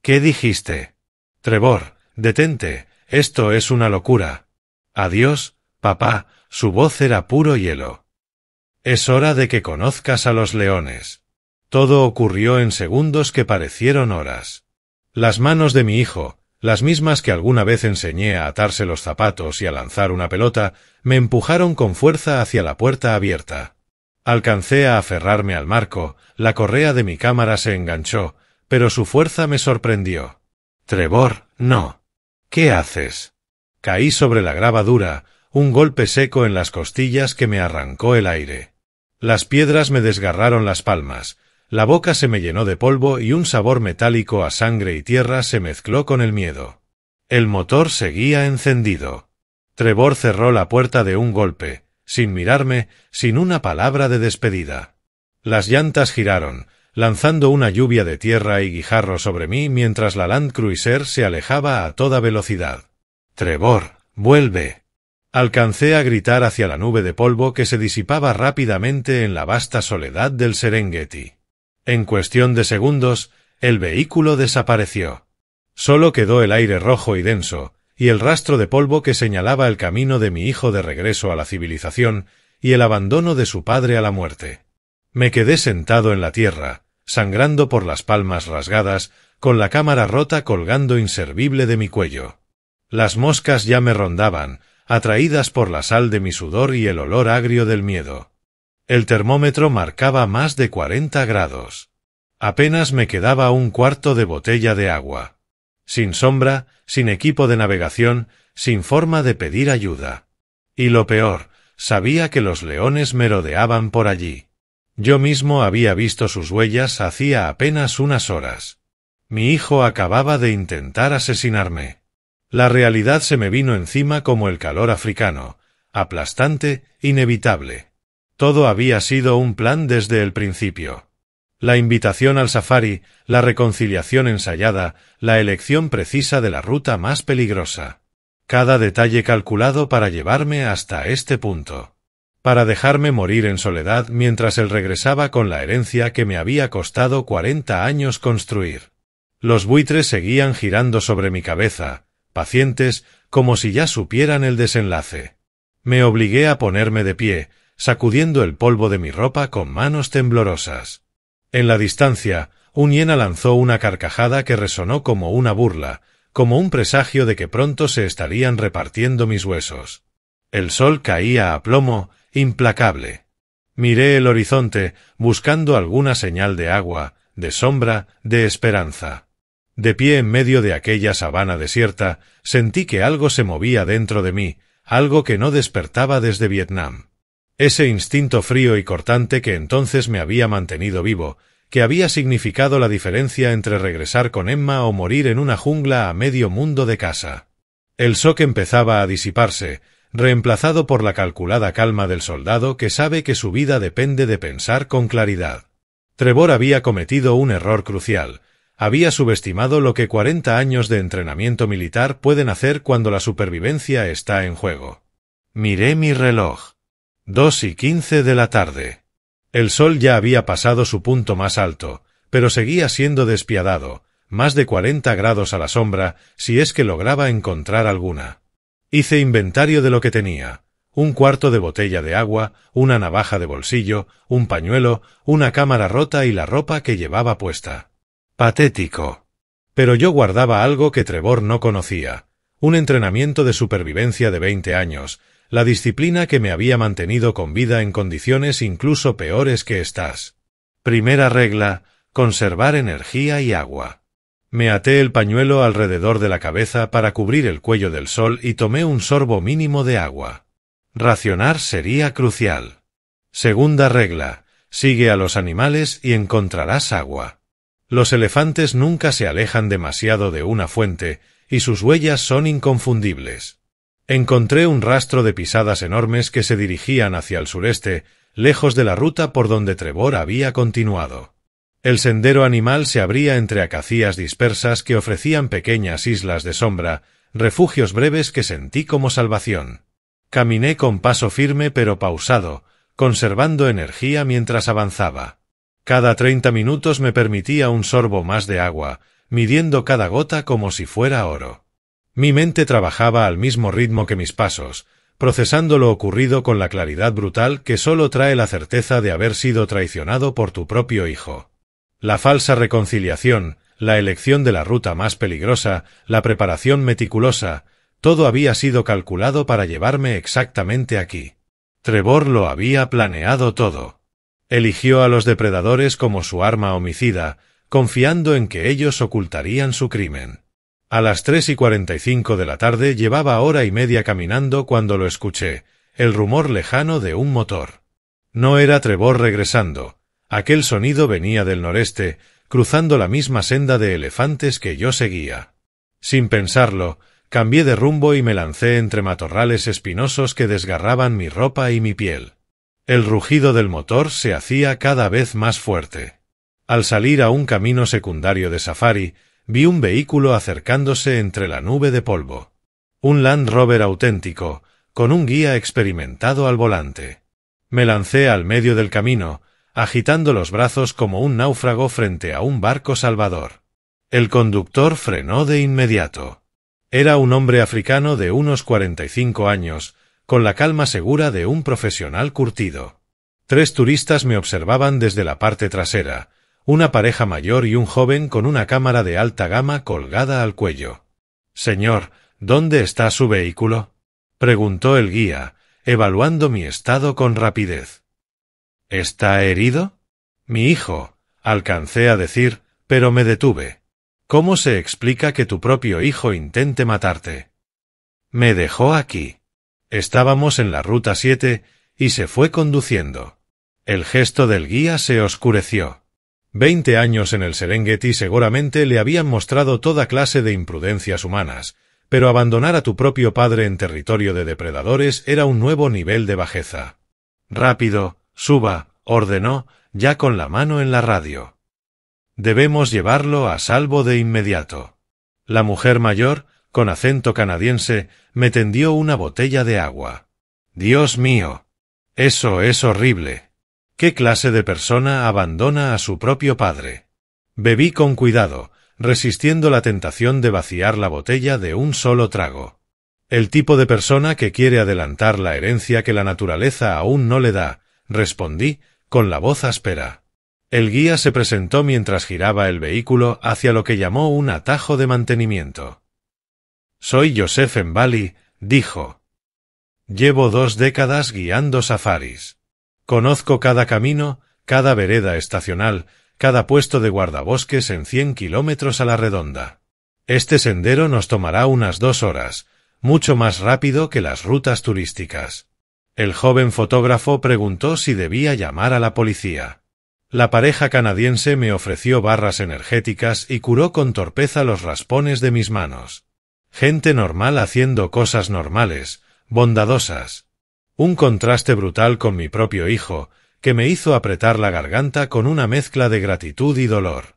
[SPEAKER 1] ¿Qué dijiste?». «Trevor, detente, esto es una locura». «Adiós, papá», su voz era puro hielo. «Es hora de que conozcas a los leones». Todo ocurrió en segundos que parecieron horas. Las manos de mi hijo, las mismas que alguna vez enseñé a atarse los zapatos y a lanzar una pelota, me empujaron con fuerza hacia la puerta abierta. Alcancé a aferrarme al marco, la correa de mi cámara se enganchó, pero su fuerza me sorprendió. Trevor, no. ¿Qué haces? Caí sobre la grava dura, un golpe seco en las costillas que me arrancó el aire. Las piedras me desgarraron las palmas, la boca se me llenó de polvo y un sabor metálico a sangre y tierra se mezcló con el miedo. El motor seguía encendido. Trevor cerró la puerta de un golpe, sin mirarme, sin una palabra de despedida. Las llantas giraron, lanzando una lluvia de tierra y guijarros sobre mí mientras la Land Cruiser se alejaba a toda velocidad. «Trevor, vuelve». Alcancé a gritar hacia la nube de polvo que se disipaba rápidamente en la vasta soledad del Serengeti. En cuestión de segundos, el vehículo desapareció. Solo quedó el aire rojo y denso, y el rastro de polvo que señalaba el camino de mi hijo de regreso a la civilización y el abandono de su padre a la muerte. Me quedé sentado en la tierra, sangrando por las palmas rasgadas, con la cámara rota colgando inservible de mi cuello. Las moscas ya me rondaban, atraídas por la sal de mi sudor y el olor agrio del miedo. El termómetro marcaba más de 40 grados. Apenas me quedaba un cuarto de botella de agua. Sin sombra, sin equipo de navegación, sin forma de pedir ayuda. Y lo peor, sabía que los leones merodeaban por allí. Yo mismo había visto sus huellas hacía apenas unas horas. Mi hijo acababa de intentar asesinarme. La realidad se me vino encima como el calor africano, aplastante, inevitable. Todo había sido un plan desde el principio. La invitación al safari, la reconciliación ensayada, la elección precisa de la ruta más peligrosa. Cada detalle calculado para llevarme hasta este punto. Para dejarme morir en soledad mientras él regresaba con la herencia que me había costado 40 años construir. Los buitres seguían girando sobre mi cabeza, pacientes, como si ya supieran el desenlace. Me obligué a ponerme de pie, sacudiendo el polvo de mi ropa con manos temblorosas. En la distancia, un hiena lanzó una carcajada que resonó como una burla, como un presagio de que pronto se estarían repartiendo mis huesos. El sol caía a plomo, implacable. Miré el horizonte, buscando alguna señal de agua, de sombra, de esperanza. De pie en medio de aquella sabana desierta, sentí que algo se movía dentro de mí, algo que no despertaba desde Vietnam. Ese instinto frío y cortante que entonces me había mantenido vivo, que había significado la diferencia entre regresar con Emma o morir en una jungla a medio mundo de casa. El shock empezaba a disiparse, reemplazado por la calculada calma del soldado que sabe que su vida depende de pensar con claridad. Trevor había cometido un error crucial. Había subestimado lo que 40 años de entrenamiento militar pueden hacer cuando la supervivencia está en juego. Miré mi reloj. 2:15 de la tarde. El sol ya había pasado su punto más alto, pero seguía siendo despiadado, más de 40 grados a la sombra, si es que lograba encontrar alguna. Hice inventario de lo que tenía: un cuarto de botella de agua, una navaja de bolsillo, un pañuelo, una cámara rota y la ropa que llevaba puesta. Patético. Pero yo guardaba algo que Trevor no conocía: un entrenamiento de supervivencia de 20 años, la disciplina que me había mantenido con vida en condiciones incluso peores que estas. Primera regla: conservar energía y agua. Me até el pañuelo alrededor de la cabeza para cubrir el cuello del sol y tomé un sorbo mínimo de agua. Racionar sería crucial. Segunda regla: sigue a los animales y encontrarás agua. Los elefantes nunca se alejan demasiado de una fuente, y sus huellas son inconfundibles. Encontré un rastro de pisadas enormes que se dirigían hacia el sureste, lejos de la ruta por donde Trevor había continuado. El sendero animal se abría entre acacias dispersas que ofrecían pequeñas islas de sombra, refugios breves que sentí como salvación. Caminé con paso firme pero pausado, conservando energía mientras avanzaba. Cada 30 minutos me permitía un sorbo más de agua, midiendo cada gota como si fuera oro. Mi mente trabajaba al mismo ritmo que mis pasos, procesando lo ocurrido con la claridad brutal que solo trae la certeza de haber sido traicionado por tu propio hijo. La falsa reconciliación, la elección de la ruta más peligrosa, la preparación meticulosa, todo había sido calculado para llevarme exactamente aquí. Trevor lo había planeado todo. Eligió a los depredadores como su arma homicida, confiando en que ellos ocultarían su crimen. A las 3:45 de la tarde llevaba hora y media caminando cuando lo escuché, el rumor lejano de un motor. No era Trevor regresando. Aquel sonido venía del noreste, cruzando la misma senda de elefantes que yo seguía. Sin pensarlo, cambié de rumbo y me lancé entre matorrales espinosos que desgarraban mi ropa y mi piel. El rugido del motor se hacía cada vez más fuerte. Al salir a un camino secundario de safari, vi un vehículo acercándose entre la nube de polvo. Un Land Rover auténtico, con un guía experimentado al volante. Me lancé al medio del camino, agitando los brazos como un náufrago frente a un barco salvador. El conductor frenó de inmediato. Era un hombre africano de unos 45 años, con la calma segura de un profesional curtido. 3 turistas me observaban desde la parte trasera, una pareja mayor y un joven con una cámara de alta gama colgada al cuello. «Señor, ¿dónde está su vehículo?», preguntó el guía, evaluando mi estado con rapidez. «¿Está herido?». «Mi hijo», alcancé a decir, pero me detuve. «¿Cómo se explica que tu propio hijo intente matarte?». «Me dejó aquí». Estábamos en la Ruta 7 y se fue conduciendo. El gesto del guía se oscureció. 20 años en el Serengeti seguramente le habían mostrado toda clase de imprudencias humanas, pero abandonar a tu propio padre en territorio de depredadores era un nuevo nivel de bajeza. «Rápido, suba», ordenó, ya con la mano en la radio. «Debemos llevarlo a salvo de inmediato». La mujer mayor, con acento canadiense, me tendió una botella de agua. «Dios mío. Eso es horrible. ¿Qué clase de persona abandona a su propio padre?». Bebí con cuidado, resistiendo la tentación de vaciar la botella de un solo trago. «El tipo de persona que quiere adelantar la herencia que la naturaleza aún no le da», respondí, con la voz áspera. El guía se presentó mientras giraba el vehículo hacia lo que llamó un atajo de mantenimiento. «Soy Joseph Mbali», dijo. «Llevo 2 décadas guiando safaris. Conozco cada camino, cada vereda estacional, cada puesto de guardabosques en 100 kilómetros a la redonda. Este sendero nos tomará unas 2 horas, mucho más rápido que las rutas turísticas». El joven fotógrafo preguntó si debía llamar a la policía. La pareja canadiense me ofreció barras energéticas y curó con torpeza los raspones de mis manos. Gente normal haciendo cosas normales, bondadosas. Un contraste brutal con mi propio hijo, que me hizo apretar la garganta con una mezcla de gratitud y dolor.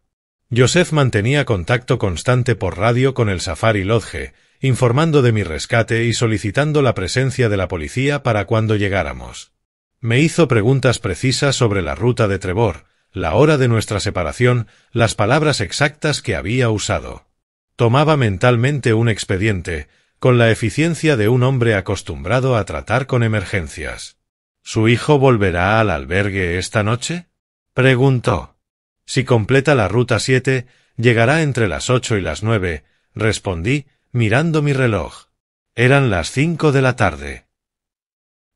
[SPEAKER 1] Joseph mantenía contacto constante por radio con el Safari Lodge, informando de mi rescate y solicitando la presencia de la policía para cuando llegáramos. Me hizo preguntas precisas sobre la ruta de Trevor, la hora de nuestra separación, las palabras exactas que había usado. Tomaba mentalmente un expediente, con la eficiencia de un hombre acostumbrado a tratar con emergencias. «¿Su hijo volverá al albergue esta noche?», preguntó. «Si completa la Ruta 7, llegará entre las 8 y las 9, respondí, mirando mi reloj. Eran las 5 de la tarde.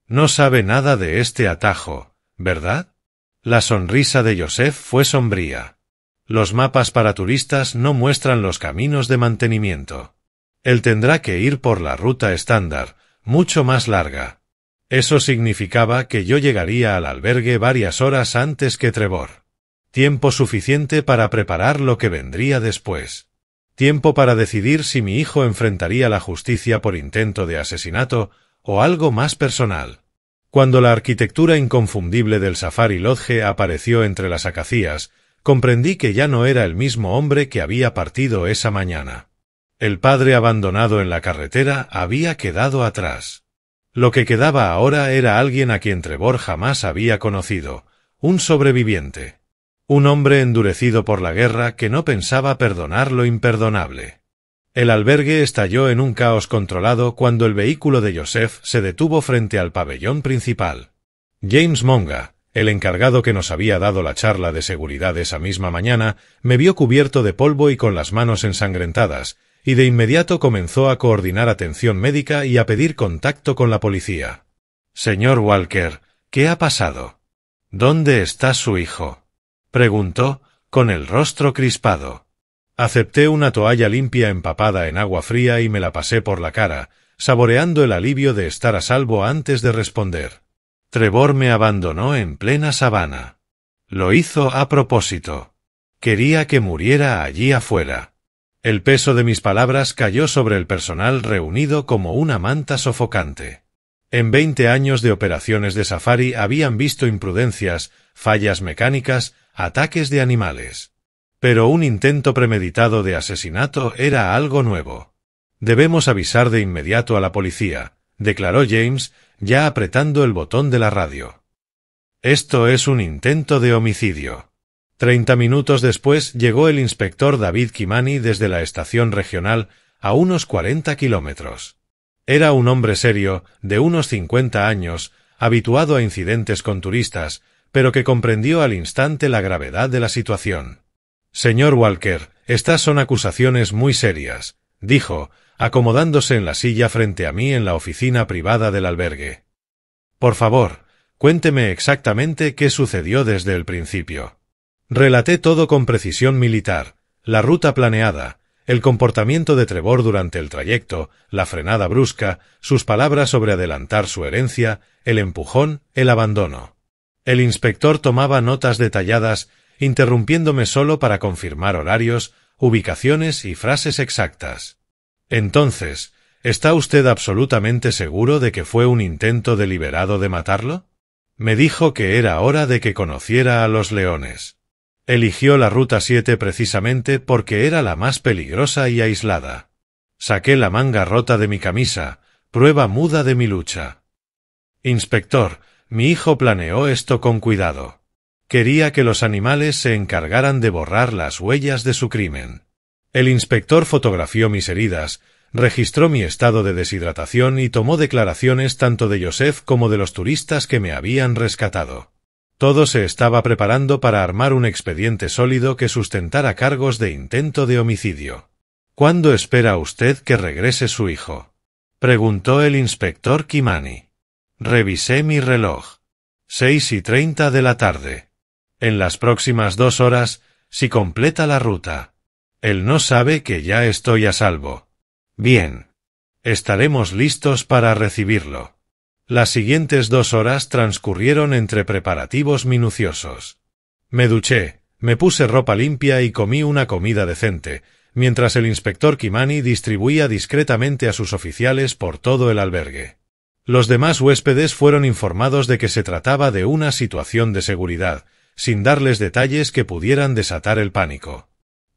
[SPEAKER 1] «No sabe nada de este atajo, ¿verdad?». La sonrisa de Joseph fue sombría. «Los mapas para turistas no muestran los caminos de mantenimiento. Él tendrá que ir por la ruta estándar, mucho más larga». Eso significaba que yo llegaría al albergue varias horas antes que Trevor. Tiempo suficiente para preparar lo que vendría después. Tiempo para decidir si mi hijo enfrentaría la justicia por intento de asesinato o algo más personal. Cuando la arquitectura inconfundible del Safari Lodge apareció entre las acacias, comprendí que ya no era el mismo hombre que había partido esa mañana. El padre abandonado en la carretera había quedado atrás. Lo que quedaba ahora era alguien a quien Trevor jamás había conocido, un sobreviviente. Un hombre endurecido por la guerra que no pensaba perdonar lo imperdonable. El albergue estalló en un caos controlado cuando el vehículo de Joseph se detuvo frente al pabellón principal. James Monga, el encargado que nos había dado la charla de seguridad esa misma mañana, me vio cubierto de polvo y con las manos ensangrentadas, y de inmediato comenzó a coordinar atención médica y a pedir contacto con la policía. «Señor Walker, ¿qué ha pasado? ¿Dónde está su hijo?», preguntó, con el rostro crispado. Acepté una toalla limpia empapada en agua fría y me la pasé por la cara, saboreando el alivio de estar a salvo antes de responder. Trevor me abandonó en plena sabana. Lo hizo a propósito. Quería que muriera allí afuera. El peso de mis palabras cayó sobre el personal reunido como una manta sofocante. En 20 años de operaciones de safari habían visto imprudencias, fallas mecánicas, ataques de animales. Pero un intento premeditado de asesinato era algo nuevo. Debemos avisar de inmediato a la policía, declaró James, ya apretando el botón de la radio. Esto es un intento de homicidio. 30 minutos después llegó el inspector David Kimani desde la estación regional a unos 40 kilómetros. Era un hombre serio, de unos 50 años, habituado a incidentes con turistas, pero que comprendió al instante la gravedad de la situación. Señor Walker, estas son acusaciones muy serias, dijo, acomodándose en la silla frente a mí en la oficina privada del albergue. Por favor, cuénteme exactamente qué sucedió desde el principio. Relaté todo con precisión militar, la ruta planeada, el comportamiento de Trevor durante el trayecto, la frenada brusca, sus palabras sobre adelantar su herencia, el empujón, el abandono. El inspector tomaba notas detalladas, interrumpiéndome solo para confirmar horarios, ubicaciones y frases exactas. Entonces, ¿está usted absolutamente seguro de que fue un intento deliberado de matarlo? Me dijo que era hora de que conociera a los leones. Eligió la Ruta 7 precisamente porque era la más peligrosa y aislada. Saqué la manga rota de mi camisa, prueba muda de mi lucha. Inspector, mi hijo planeó esto con cuidado. Quería que los animales se encargaran de borrar las huellas de su crimen. El inspector fotografió mis heridas, registró mi estado de deshidratación y tomó declaraciones tanto de Joseph como de los turistas que me habían rescatado. Todo se estaba preparando para armar un expediente sólido que sustentara cargos de intento de homicidio. ¿Cuándo espera usted que regrese su hijo?, preguntó el inspector Kimani. Revisé mi reloj. 6:30 de la tarde. En las próximas 2 horas, si completa la ruta. Él no sabe que ya estoy a salvo. Bien. Estaremos listos para recibirlo. Las siguientes 2 horas transcurrieron entre preparativos minuciosos. Me duché, me puse ropa limpia y comí una comida decente, mientras el inspector Kimani distribuía discretamente a sus oficiales por todo el albergue. Los demás huéspedes fueron informados de que se trataba de una situación de seguridad, sin darles detalles que pudieran desatar el pánico.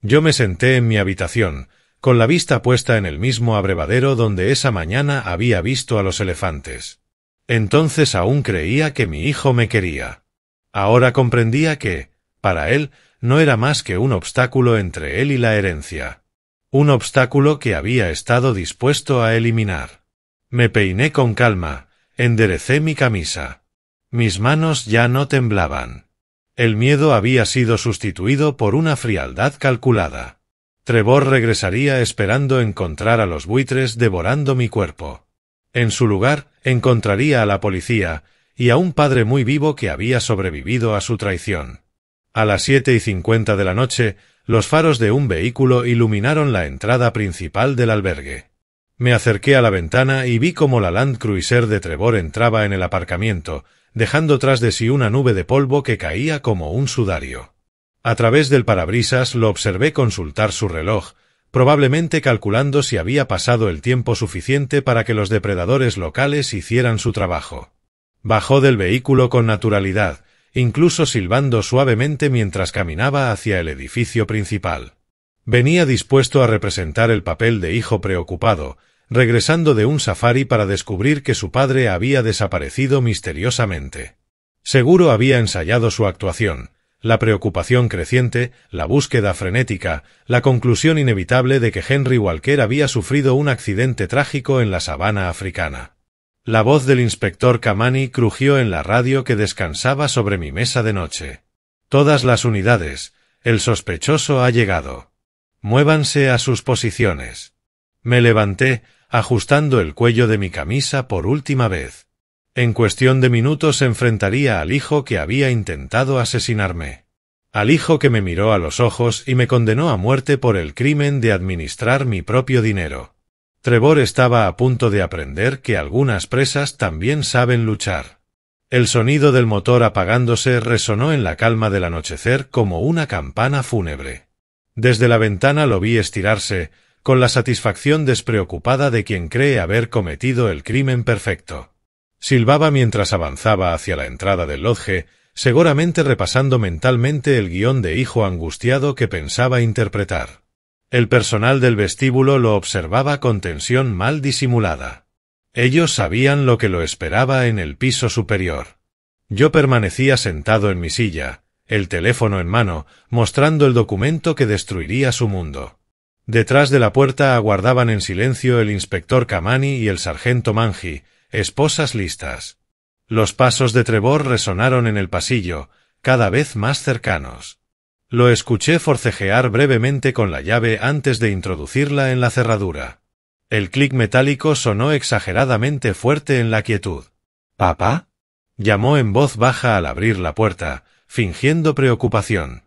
[SPEAKER 1] Yo me senté en mi habitación, con la vista puesta en el mismo abrevadero donde esa mañana había visto a los elefantes. Entonces aún creía que mi hijo me quería. Ahora comprendía que, para él, no era más que un obstáculo entre él y la herencia. Un obstáculo que había estado dispuesto a eliminar. Me peiné con calma, enderecé mi camisa. Mis manos ya no temblaban. El miedo había sido sustituido por una frialdad calculada. Trevor regresaría esperando encontrar a los buitres devorando mi cuerpo. En su lugar, encontraría a la policía, y a un padre muy vivo que había sobrevivido a su traición. A las 7:50 de la noche, los faros de un vehículo iluminaron la entrada principal del albergue. Me acerqué a la ventana y vi cómo la Land Cruiser de Trevor entraba en el aparcamiento, dejando tras de sí una nube de polvo que caía como un sudario. A través del parabrisas lo observé consultar su reloj, probablemente calculando si había pasado el tiempo suficiente para que los depredadores locales hicieran su trabajo. Bajó del vehículo con naturalidad, incluso silbando suavemente mientras caminaba hacia el edificio principal. Venía dispuesto a representar el papel de hijo preocupado, regresando de un safari para descubrir que su padre había desaparecido misteriosamente. Seguro había ensayado su actuación. La preocupación creciente, la búsqueda frenética, la conclusión inevitable de que Henry Walker había sufrido un accidente trágico en la sabana africana. La voz del inspector Kimani crujió en la radio que descansaba sobre mi mesa de noche. Todas las unidades, el sospechoso ha llegado. Muévanse a sus posiciones. Me levanté, ajustando el cuello de mi camisa por última vez. En cuestión de minutos enfrentaría al hijo que había intentado asesinarme. al hijo que me miró a los ojos y me condenó a muerte por el crimen de administrar mi propio dinero. Trevor estaba a punto de aprender que algunas presas también saben luchar. El sonido del motor apagándose resonó en la calma del anochecer como una campana fúnebre. Desde la ventana lo vi estirarse, con la satisfacción despreocupada de quien cree haber cometido el crimen perfecto. Silbaba mientras avanzaba hacia la entrada del lodge, seguramente repasando mentalmente el guión de hijo angustiado que pensaba interpretar. El personal del vestíbulo lo observaba con tensión mal disimulada. Ellos sabían lo que lo esperaba en el piso superior. Yo permanecía sentado en mi silla, el teléfono en mano, mostrando el documento que destruiría su mundo. Detrás de la puerta aguardaban en silencio el inspector Kamani y el sargento Manji, esposas listas. Los pasos de Trevor resonaron en el pasillo, cada vez más cercanos. Lo escuché forcejear brevemente con la llave antes de introducirla en la cerradura. El clic metálico sonó exageradamente fuerte en la quietud. —¿Papá? —llamó en voz baja al abrir la puerta, fingiendo preocupación.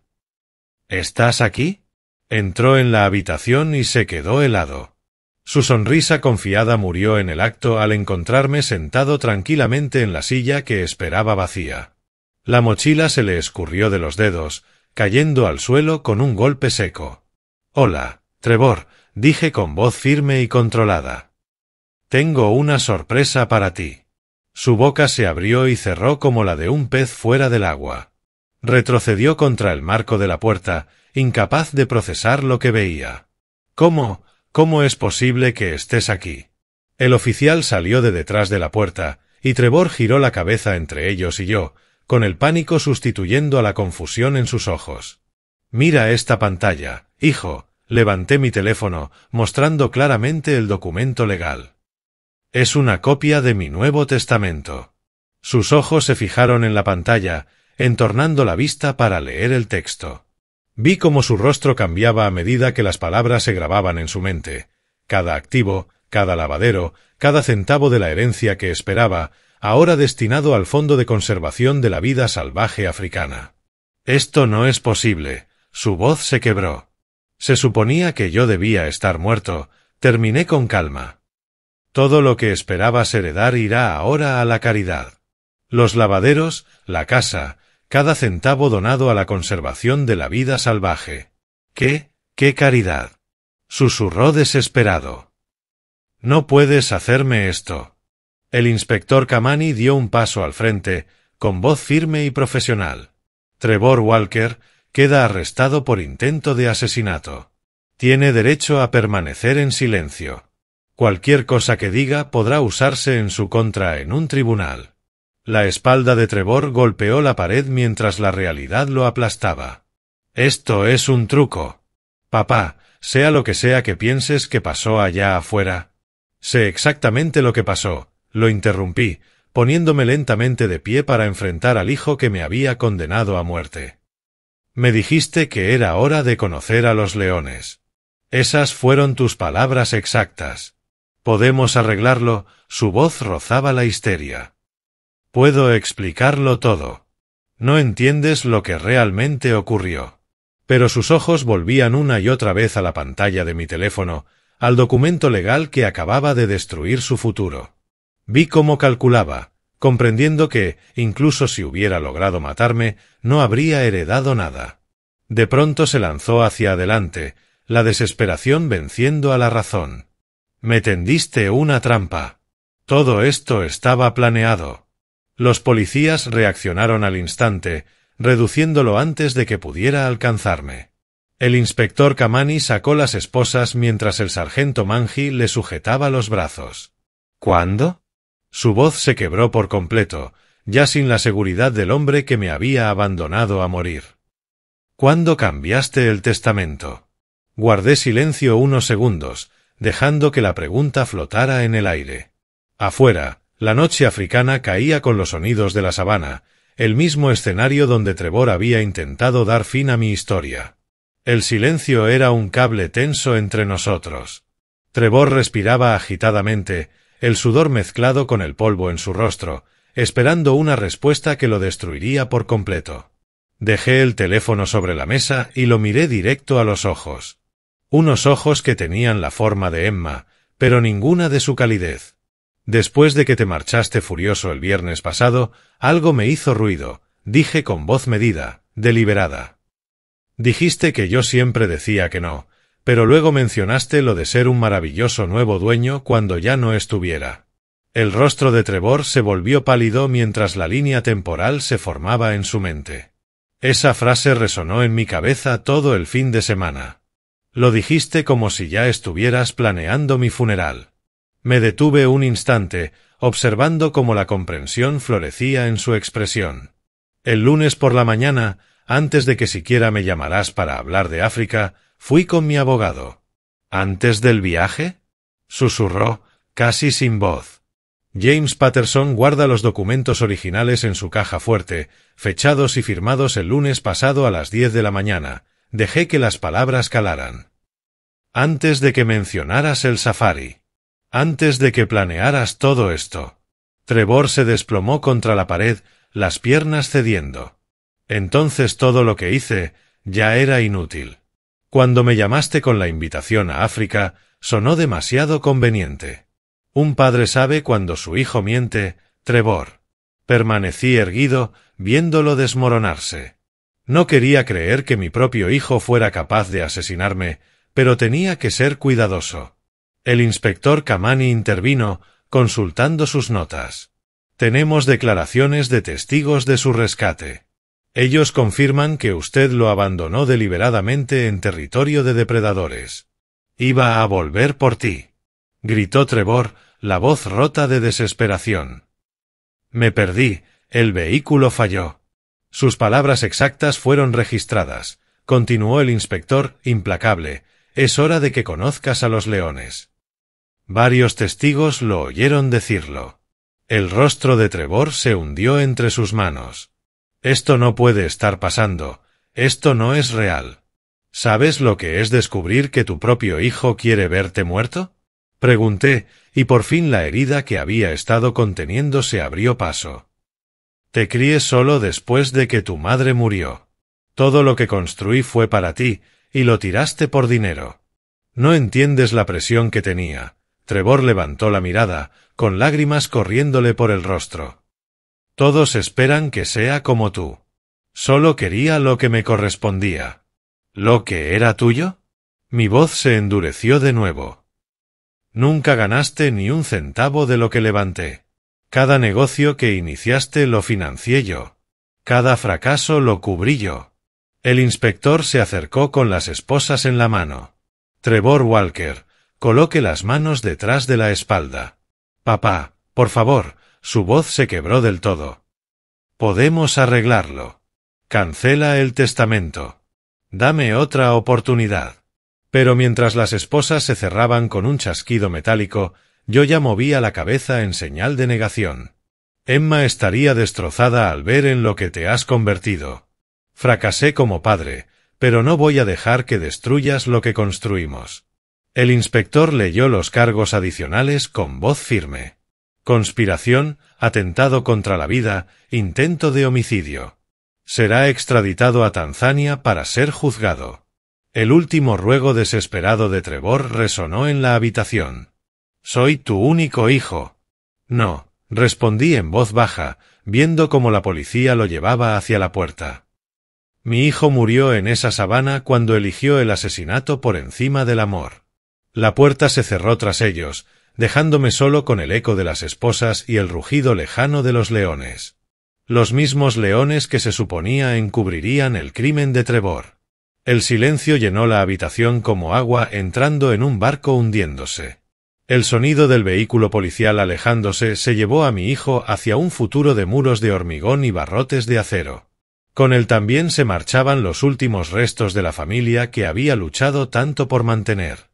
[SPEAKER 1] —¿Estás aquí? Entró en la habitación y se quedó helado. Su sonrisa confiada murió en el acto al encontrarme sentado tranquilamente en la silla que esperaba vacía. La mochila se le escurrió de los dedos, cayendo al suelo con un golpe seco. —Hola, Trevor —dije con voz firme y controlada—. Tengo una sorpresa para ti. Su boca se abrió y cerró como la de un pez fuera del agua. Retrocedió contra el marco de la puerta, incapaz de procesar lo que veía. —¿Cómo es posible que estés aquí? El oficial salió de detrás de la puerta, y Trevor giró la cabeza entre ellos y yo, con el pánico sustituyendo a la confusión en sus ojos. —Mira esta pantalla, hijo. Levanté mi teléfono, mostrando claramente el documento legal. Es una copia de mi Nuevo Testamento. Sus ojos se fijaron en la pantalla, entornando la vista para leer el texto. Vi cómo su rostro cambiaba a medida que las palabras se grababan en su mente. Cada activo, cada lavadero, cada centavo de la herencia que esperaba, ahora destinado al Fondo de Conservación de la Vida Salvaje Africana. Esto no es posible. Su voz se quebró. Se suponía que yo debía estar muerto. Terminé con calma. Todo lo que esperabas heredar irá ahora a la caridad. Los lavaderos, la casa, cada centavo donado a la conservación de la vida salvaje. ¿Qué caridad? Susurró desesperado. No puedes hacerme esto. El inspector Kamani dio un paso al frente, con voz firme y profesional. Trevor Walker queda arrestado por intento de asesinato. Tiene derecho a permanecer en silencio. Cualquier cosa que diga podrá usarse en su contra en un tribunal. La espalda de Trevor golpeó la pared mientras la realidad lo aplastaba. Esto es un truco. Papá, sea lo que sea que pienses que pasó allá afuera. Sé exactamente lo que pasó, lo interrumpí, poniéndome lentamente de pie para enfrentar al hijo que me había condenado a muerte. Me dijiste que era hora de conocer a los leones. Esas fueron tus palabras exactas. ¿Podemos arreglarlo? Su voz rozaba la histeria. Puedo explicarlo todo. No entiendes lo que realmente ocurrió. Pero sus ojos volvían una y otra vez a la pantalla de mi teléfono, al documento legal que acababa de destruir su futuro. Vi cómo calculaba, comprendiendo que, incluso si hubiera logrado matarme, no habría heredado nada. De pronto se lanzó hacia adelante, la desesperación venciendo a la razón. Me tendiste una trampa. Todo esto estaba planeado. Los policías reaccionaron al instante, reduciéndolo antes de que pudiera alcanzarme. El inspector Kamani sacó las esposas mientras el sargento Manji le sujetaba los brazos. ¿Cuándo? Su voz se quebró por completo, ya sin la seguridad del hombre que me había abandonado a morir. ¿Cuándo cambiaste el testamento? Guardé silencio unos segundos, dejando que la pregunta flotara en el aire. Afuera, la noche africana caía con los sonidos de la sabana, el mismo escenario donde Trevor había intentado dar fin a mi historia. El silencio era un cable tenso entre nosotros. Trevor respiraba agitadamente, el sudor mezclado con el polvo en su rostro, esperando una respuesta que lo destruiría por completo. Dejé el teléfono sobre la mesa y lo miré directo a los ojos. Unos ojos que tenían la forma de Emma, pero ninguna de su calidez. Después de que te marchaste furioso el viernes pasado, algo me hizo ruido, dije con voz medida, deliberada. Dijiste que yo siempre decía que no, pero luego mencionaste lo de ser un maravilloso nuevo dueño cuando ya no estuviera. El rostro de Trevor se volvió pálido mientras la línea temporal se formaba en su mente. Esa frase resonó en mi cabeza todo el fin de semana. Lo dijiste como si ya estuvieras planeando mi funeral. Me detuve un instante, observando cómo la comprensión florecía en su expresión. El lunes por la mañana, antes de que siquiera me llamaras para hablar de África, fui con mi abogado. ¿Antes del viaje?, susurró, casi sin voz. James Patterson guarda los documentos originales en su caja fuerte, fechados y firmados el lunes pasado a las 10 de la mañana. Dejé que las palabras calaran. Antes de que mencionaras el safari. Antes de que planearas todo esto. Trevor se desplomó contra la pared, las piernas cediendo. Entonces todo lo que hice ya era inútil. Cuando me llamaste con la invitación a África, sonó demasiado conveniente. Un padre sabe cuando su hijo miente, Trevor. Permanecí erguido, viéndolo desmoronarse. No quería creer que mi propio hijo fuera capaz de asesinarme, pero tenía que ser cuidadoso. El inspector Kamani intervino, consultando sus notas. Tenemos declaraciones de testigos de su rescate. Ellos confirman que usted lo abandonó deliberadamente en territorio de depredadores. Iba a volver por ti. Gritó Trevor, la voz rota de desesperación. Me perdí, el vehículo falló. Sus palabras exactas fueron registradas. Continuó el inspector, implacable. Es hora de que conozcas a los leones. Varios testigos lo oyeron decirlo. El rostro de Trevor se hundió entre sus manos. Esto no puede estar pasando. Esto no es real. ¿Sabes lo que es descubrir que tu propio hijo quiere verte muerto? Pregunté, y por fin la herida que había estado conteniendo se abrió paso. Te crié solo después de que tu madre murió. Todo lo que construí fue para ti, y lo tiraste por dinero. No entiendes la presión que tenía. Trevor levantó la mirada, con lágrimas corriéndole por el rostro. Todos esperan que sea como tú. Solo quería lo que me correspondía. ¿Lo que era tuyo? Mi voz se endureció de nuevo. Nunca ganaste ni un centavo de lo que levanté. Cada negocio que iniciaste lo financié yo. Cada fracaso lo cubrí yo. El inspector se acercó con las esposas en la mano. Trevor Walker, coloque las manos detrás de la espalda. Papá, por favor, su voz se quebró del todo. Podemos arreglarlo. Cancela el testamento. Dame otra oportunidad. Pero mientras las esposas se cerraban con un chasquido metálico, yo ya movía la cabeza en señal de negación. Emma estaría destrozada al ver en lo que te has convertido. Fracasé como padre, pero no voy a dejar que destruyas lo que construimos. El inspector leyó los cargos adicionales con voz firme. Conspiración, atentado contra la vida, intento de homicidio. Será extraditado a Tanzania para ser juzgado. El último ruego desesperado de Trevor resonó en la habitación. «Soy tu único hijo». «No», respondí en voz baja, viendo cómo la policía lo llevaba hacia la puerta. Mi hijo murió en esa sabana cuando eligió el asesinato por encima del amor. La puerta se cerró tras ellos, dejándome solo con el eco de las esposas y el rugido lejano de los leones. Los mismos leones que se suponía encubrirían el crimen de Trevor. El silencio llenó la habitación como agua entrando en un barco hundiéndose. El sonido del vehículo policial alejándose se llevó a mi hijo hacia un futuro de muros de hormigón y barrotes de acero. Con él también se marchaban los últimos restos de la familia que había luchado tanto por mantener.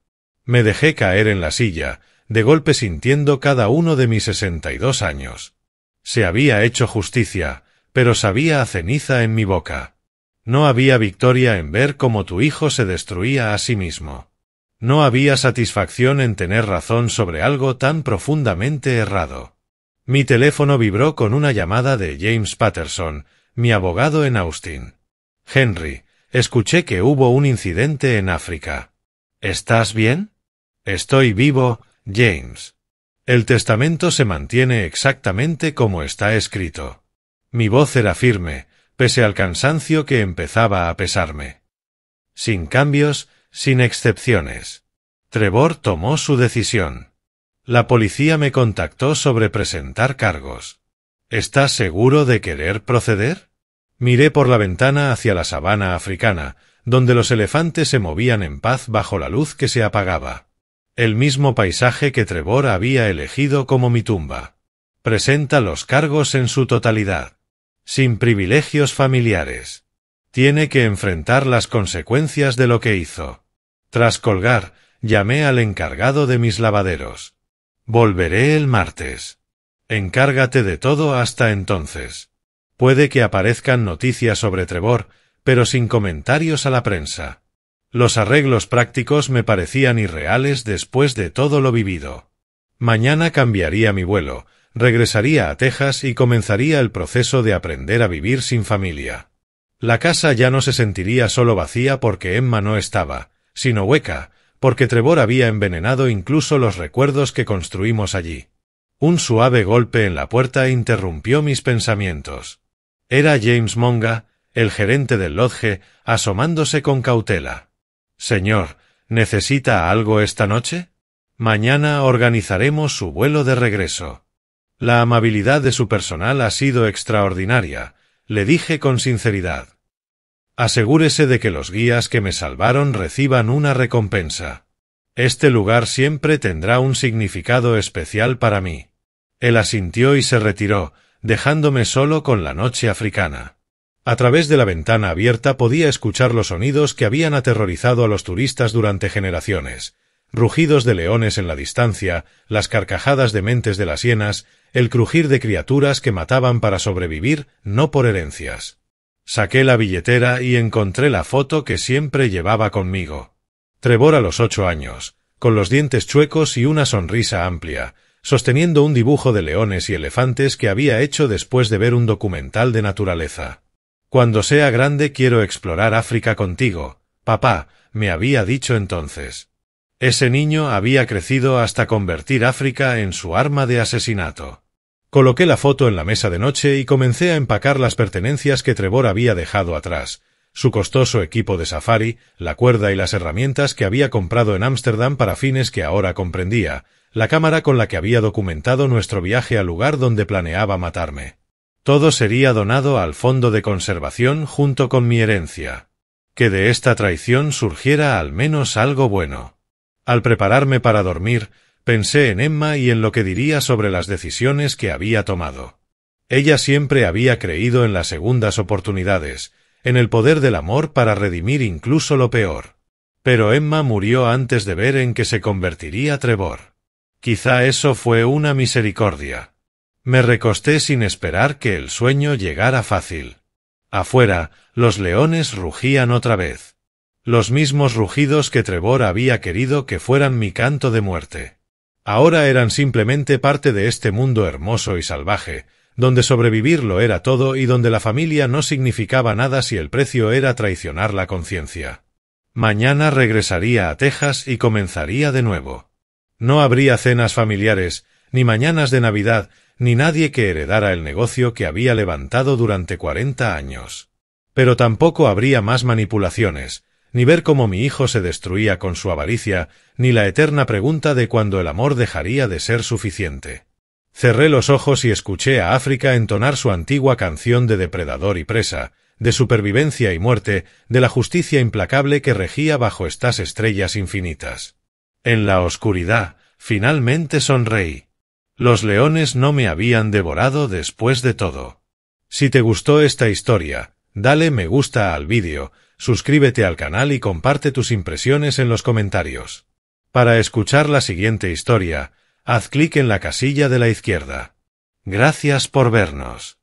[SPEAKER 1] Me dejé caer en la silla, de golpe sintiendo cada uno de mis 62 años. Se había hecho justicia, pero sabía a ceniza en mi boca. No había victoria en ver cómo tu hijo se destruía a sí mismo. No había satisfacción en tener razón sobre algo tan profundamente errado. Mi teléfono vibró con una llamada de James Patterson, mi abogado en Austin. Henry, escuché que hubo un incidente en África. ¿Estás bien? Estoy vivo, James. El testamento se mantiene exactamente como está escrito. Mi voz era firme, pese al cansancio que empezaba a pesarme. Sin cambios, sin excepciones. Trevor tomó su decisión. La policía me contactó sobre presentar cargos. ¿Estás seguro de querer proceder? Miré por la ventana hacia la sabana africana, donde los elefantes se movían en paz bajo la luz que se apagaba. El mismo paisaje que Trevor había elegido como mi tumba. Presenta los cargos en su totalidad. Sin privilegios familiares. Tiene que enfrentar las consecuencias de lo que hizo. Tras colgar, llamé al encargado de mis lavaderos. Volveré el martes. Encárgate de todo hasta entonces. Puede que aparezcan noticias sobre Trevor, pero sin comentarios a la prensa. Los arreglos prácticos me parecían irreales después de todo lo vivido. Mañana cambiaría mi vuelo, regresaría a Texas y comenzaría el proceso de aprender a vivir sin familia. La casa ya no se sentiría solo vacía porque Emma no estaba, sino hueca, porque Trevor había envenenado incluso los recuerdos que construimos allí. Un suave golpe en la puerta interrumpió mis pensamientos. Era James Monga, el gerente del lodge, asomándose con cautela. «Señor, ¿necesita algo esta noche? Mañana organizaremos su vuelo de regreso». La amabilidad de su personal ha sido extraordinaria, le dije con sinceridad. Asegúrese de que los guías que me salvaron reciban una recompensa. Este lugar siempre tendrá un significado especial para mí. Él asintió y se retiró, dejándome solo con la noche africana. A través de la ventana abierta podía escuchar los sonidos que habían aterrorizado a los turistas durante generaciones. Rugidos de leones en la distancia, las carcajadas dementes de las hienas, el crujir de criaturas que mataban para sobrevivir, no por herencias. Saqué la billetera y encontré la foto que siempre llevaba conmigo. Trevor a los 8 años, con los dientes chuecos y una sonrisa amplia, sosteniendo un dibujo de leones y elefantes que había hecho después de ver un documental de naturaleza. «Cuando sea grande quiero explorar África contigo, papá», me había dicho entonces. Ese niño había crecido hasta convertir África en su arma de asesinato. Coloqué la foto en la mesa de noche y comencé a empacar las pertenencias que Trevor había dejado atrás, su costoso equipo de safari, la cuerda y las herramientas que había comprado en Ámsterdam para fines que ahora comprendía, la cámara con la que había documentado nuestro viaje al lugar donde planeaba matarme. Todo sería donado al fondo de conservación junto con mi herencia. Que de esta traición surgiera al menos algo bueno. Al prepararme para dormir, pensé en Emma y en lo que diría sobre las decisiones que había tomado. Ella siempre había creído en las segundas oportunidades, en el poder del amor para redimir incluso lo peor. Pero Emma murió antes de ver en qué se convertiría Trevor. Quizá eso fue una misericordia. Me recosté sin esperar que el sueño llegara fácil. Afuera, los leones rugían otra vez. Los mismos rugidos que Trevor había querido que fueran mi canto de muerte. Ahora eran simplemente parte de este mundo hermoso y salvaje, donde sobrevivir lo era todo y donde la familia no significaba nada si el precio era traicionar la conciencia. Mañana regresaría a Texas y comenzaría de nuevo. No habría cenas familiares, ni mañanas de Navidad, ni nadie que heredara el negocio que había levantado durante 40 años. Pero tampoco habría más manipulaciones, ni ver cómo mi hijo se destruía con su avaricia, ni la eterna pregunta de cuándo el amor dejaría de ser suficiente. Cerré los ojos y escuché a África entonar su antigua canción de depredador y presa, de supervivencia y muerte, de la justicia implacable que regía bajo estas estrellas infinitas. En la oscuridad, finalmente sonreí. Los leones no me habían devorado después de todo. Si te gustó esta historia, dale me gusta al vídeo, suscríbete al canal y comparte tus impresiones en los comentarios. Para escuchar la siguiente historia, haz clic en la casilla de la izquierda. Gracias por vernos.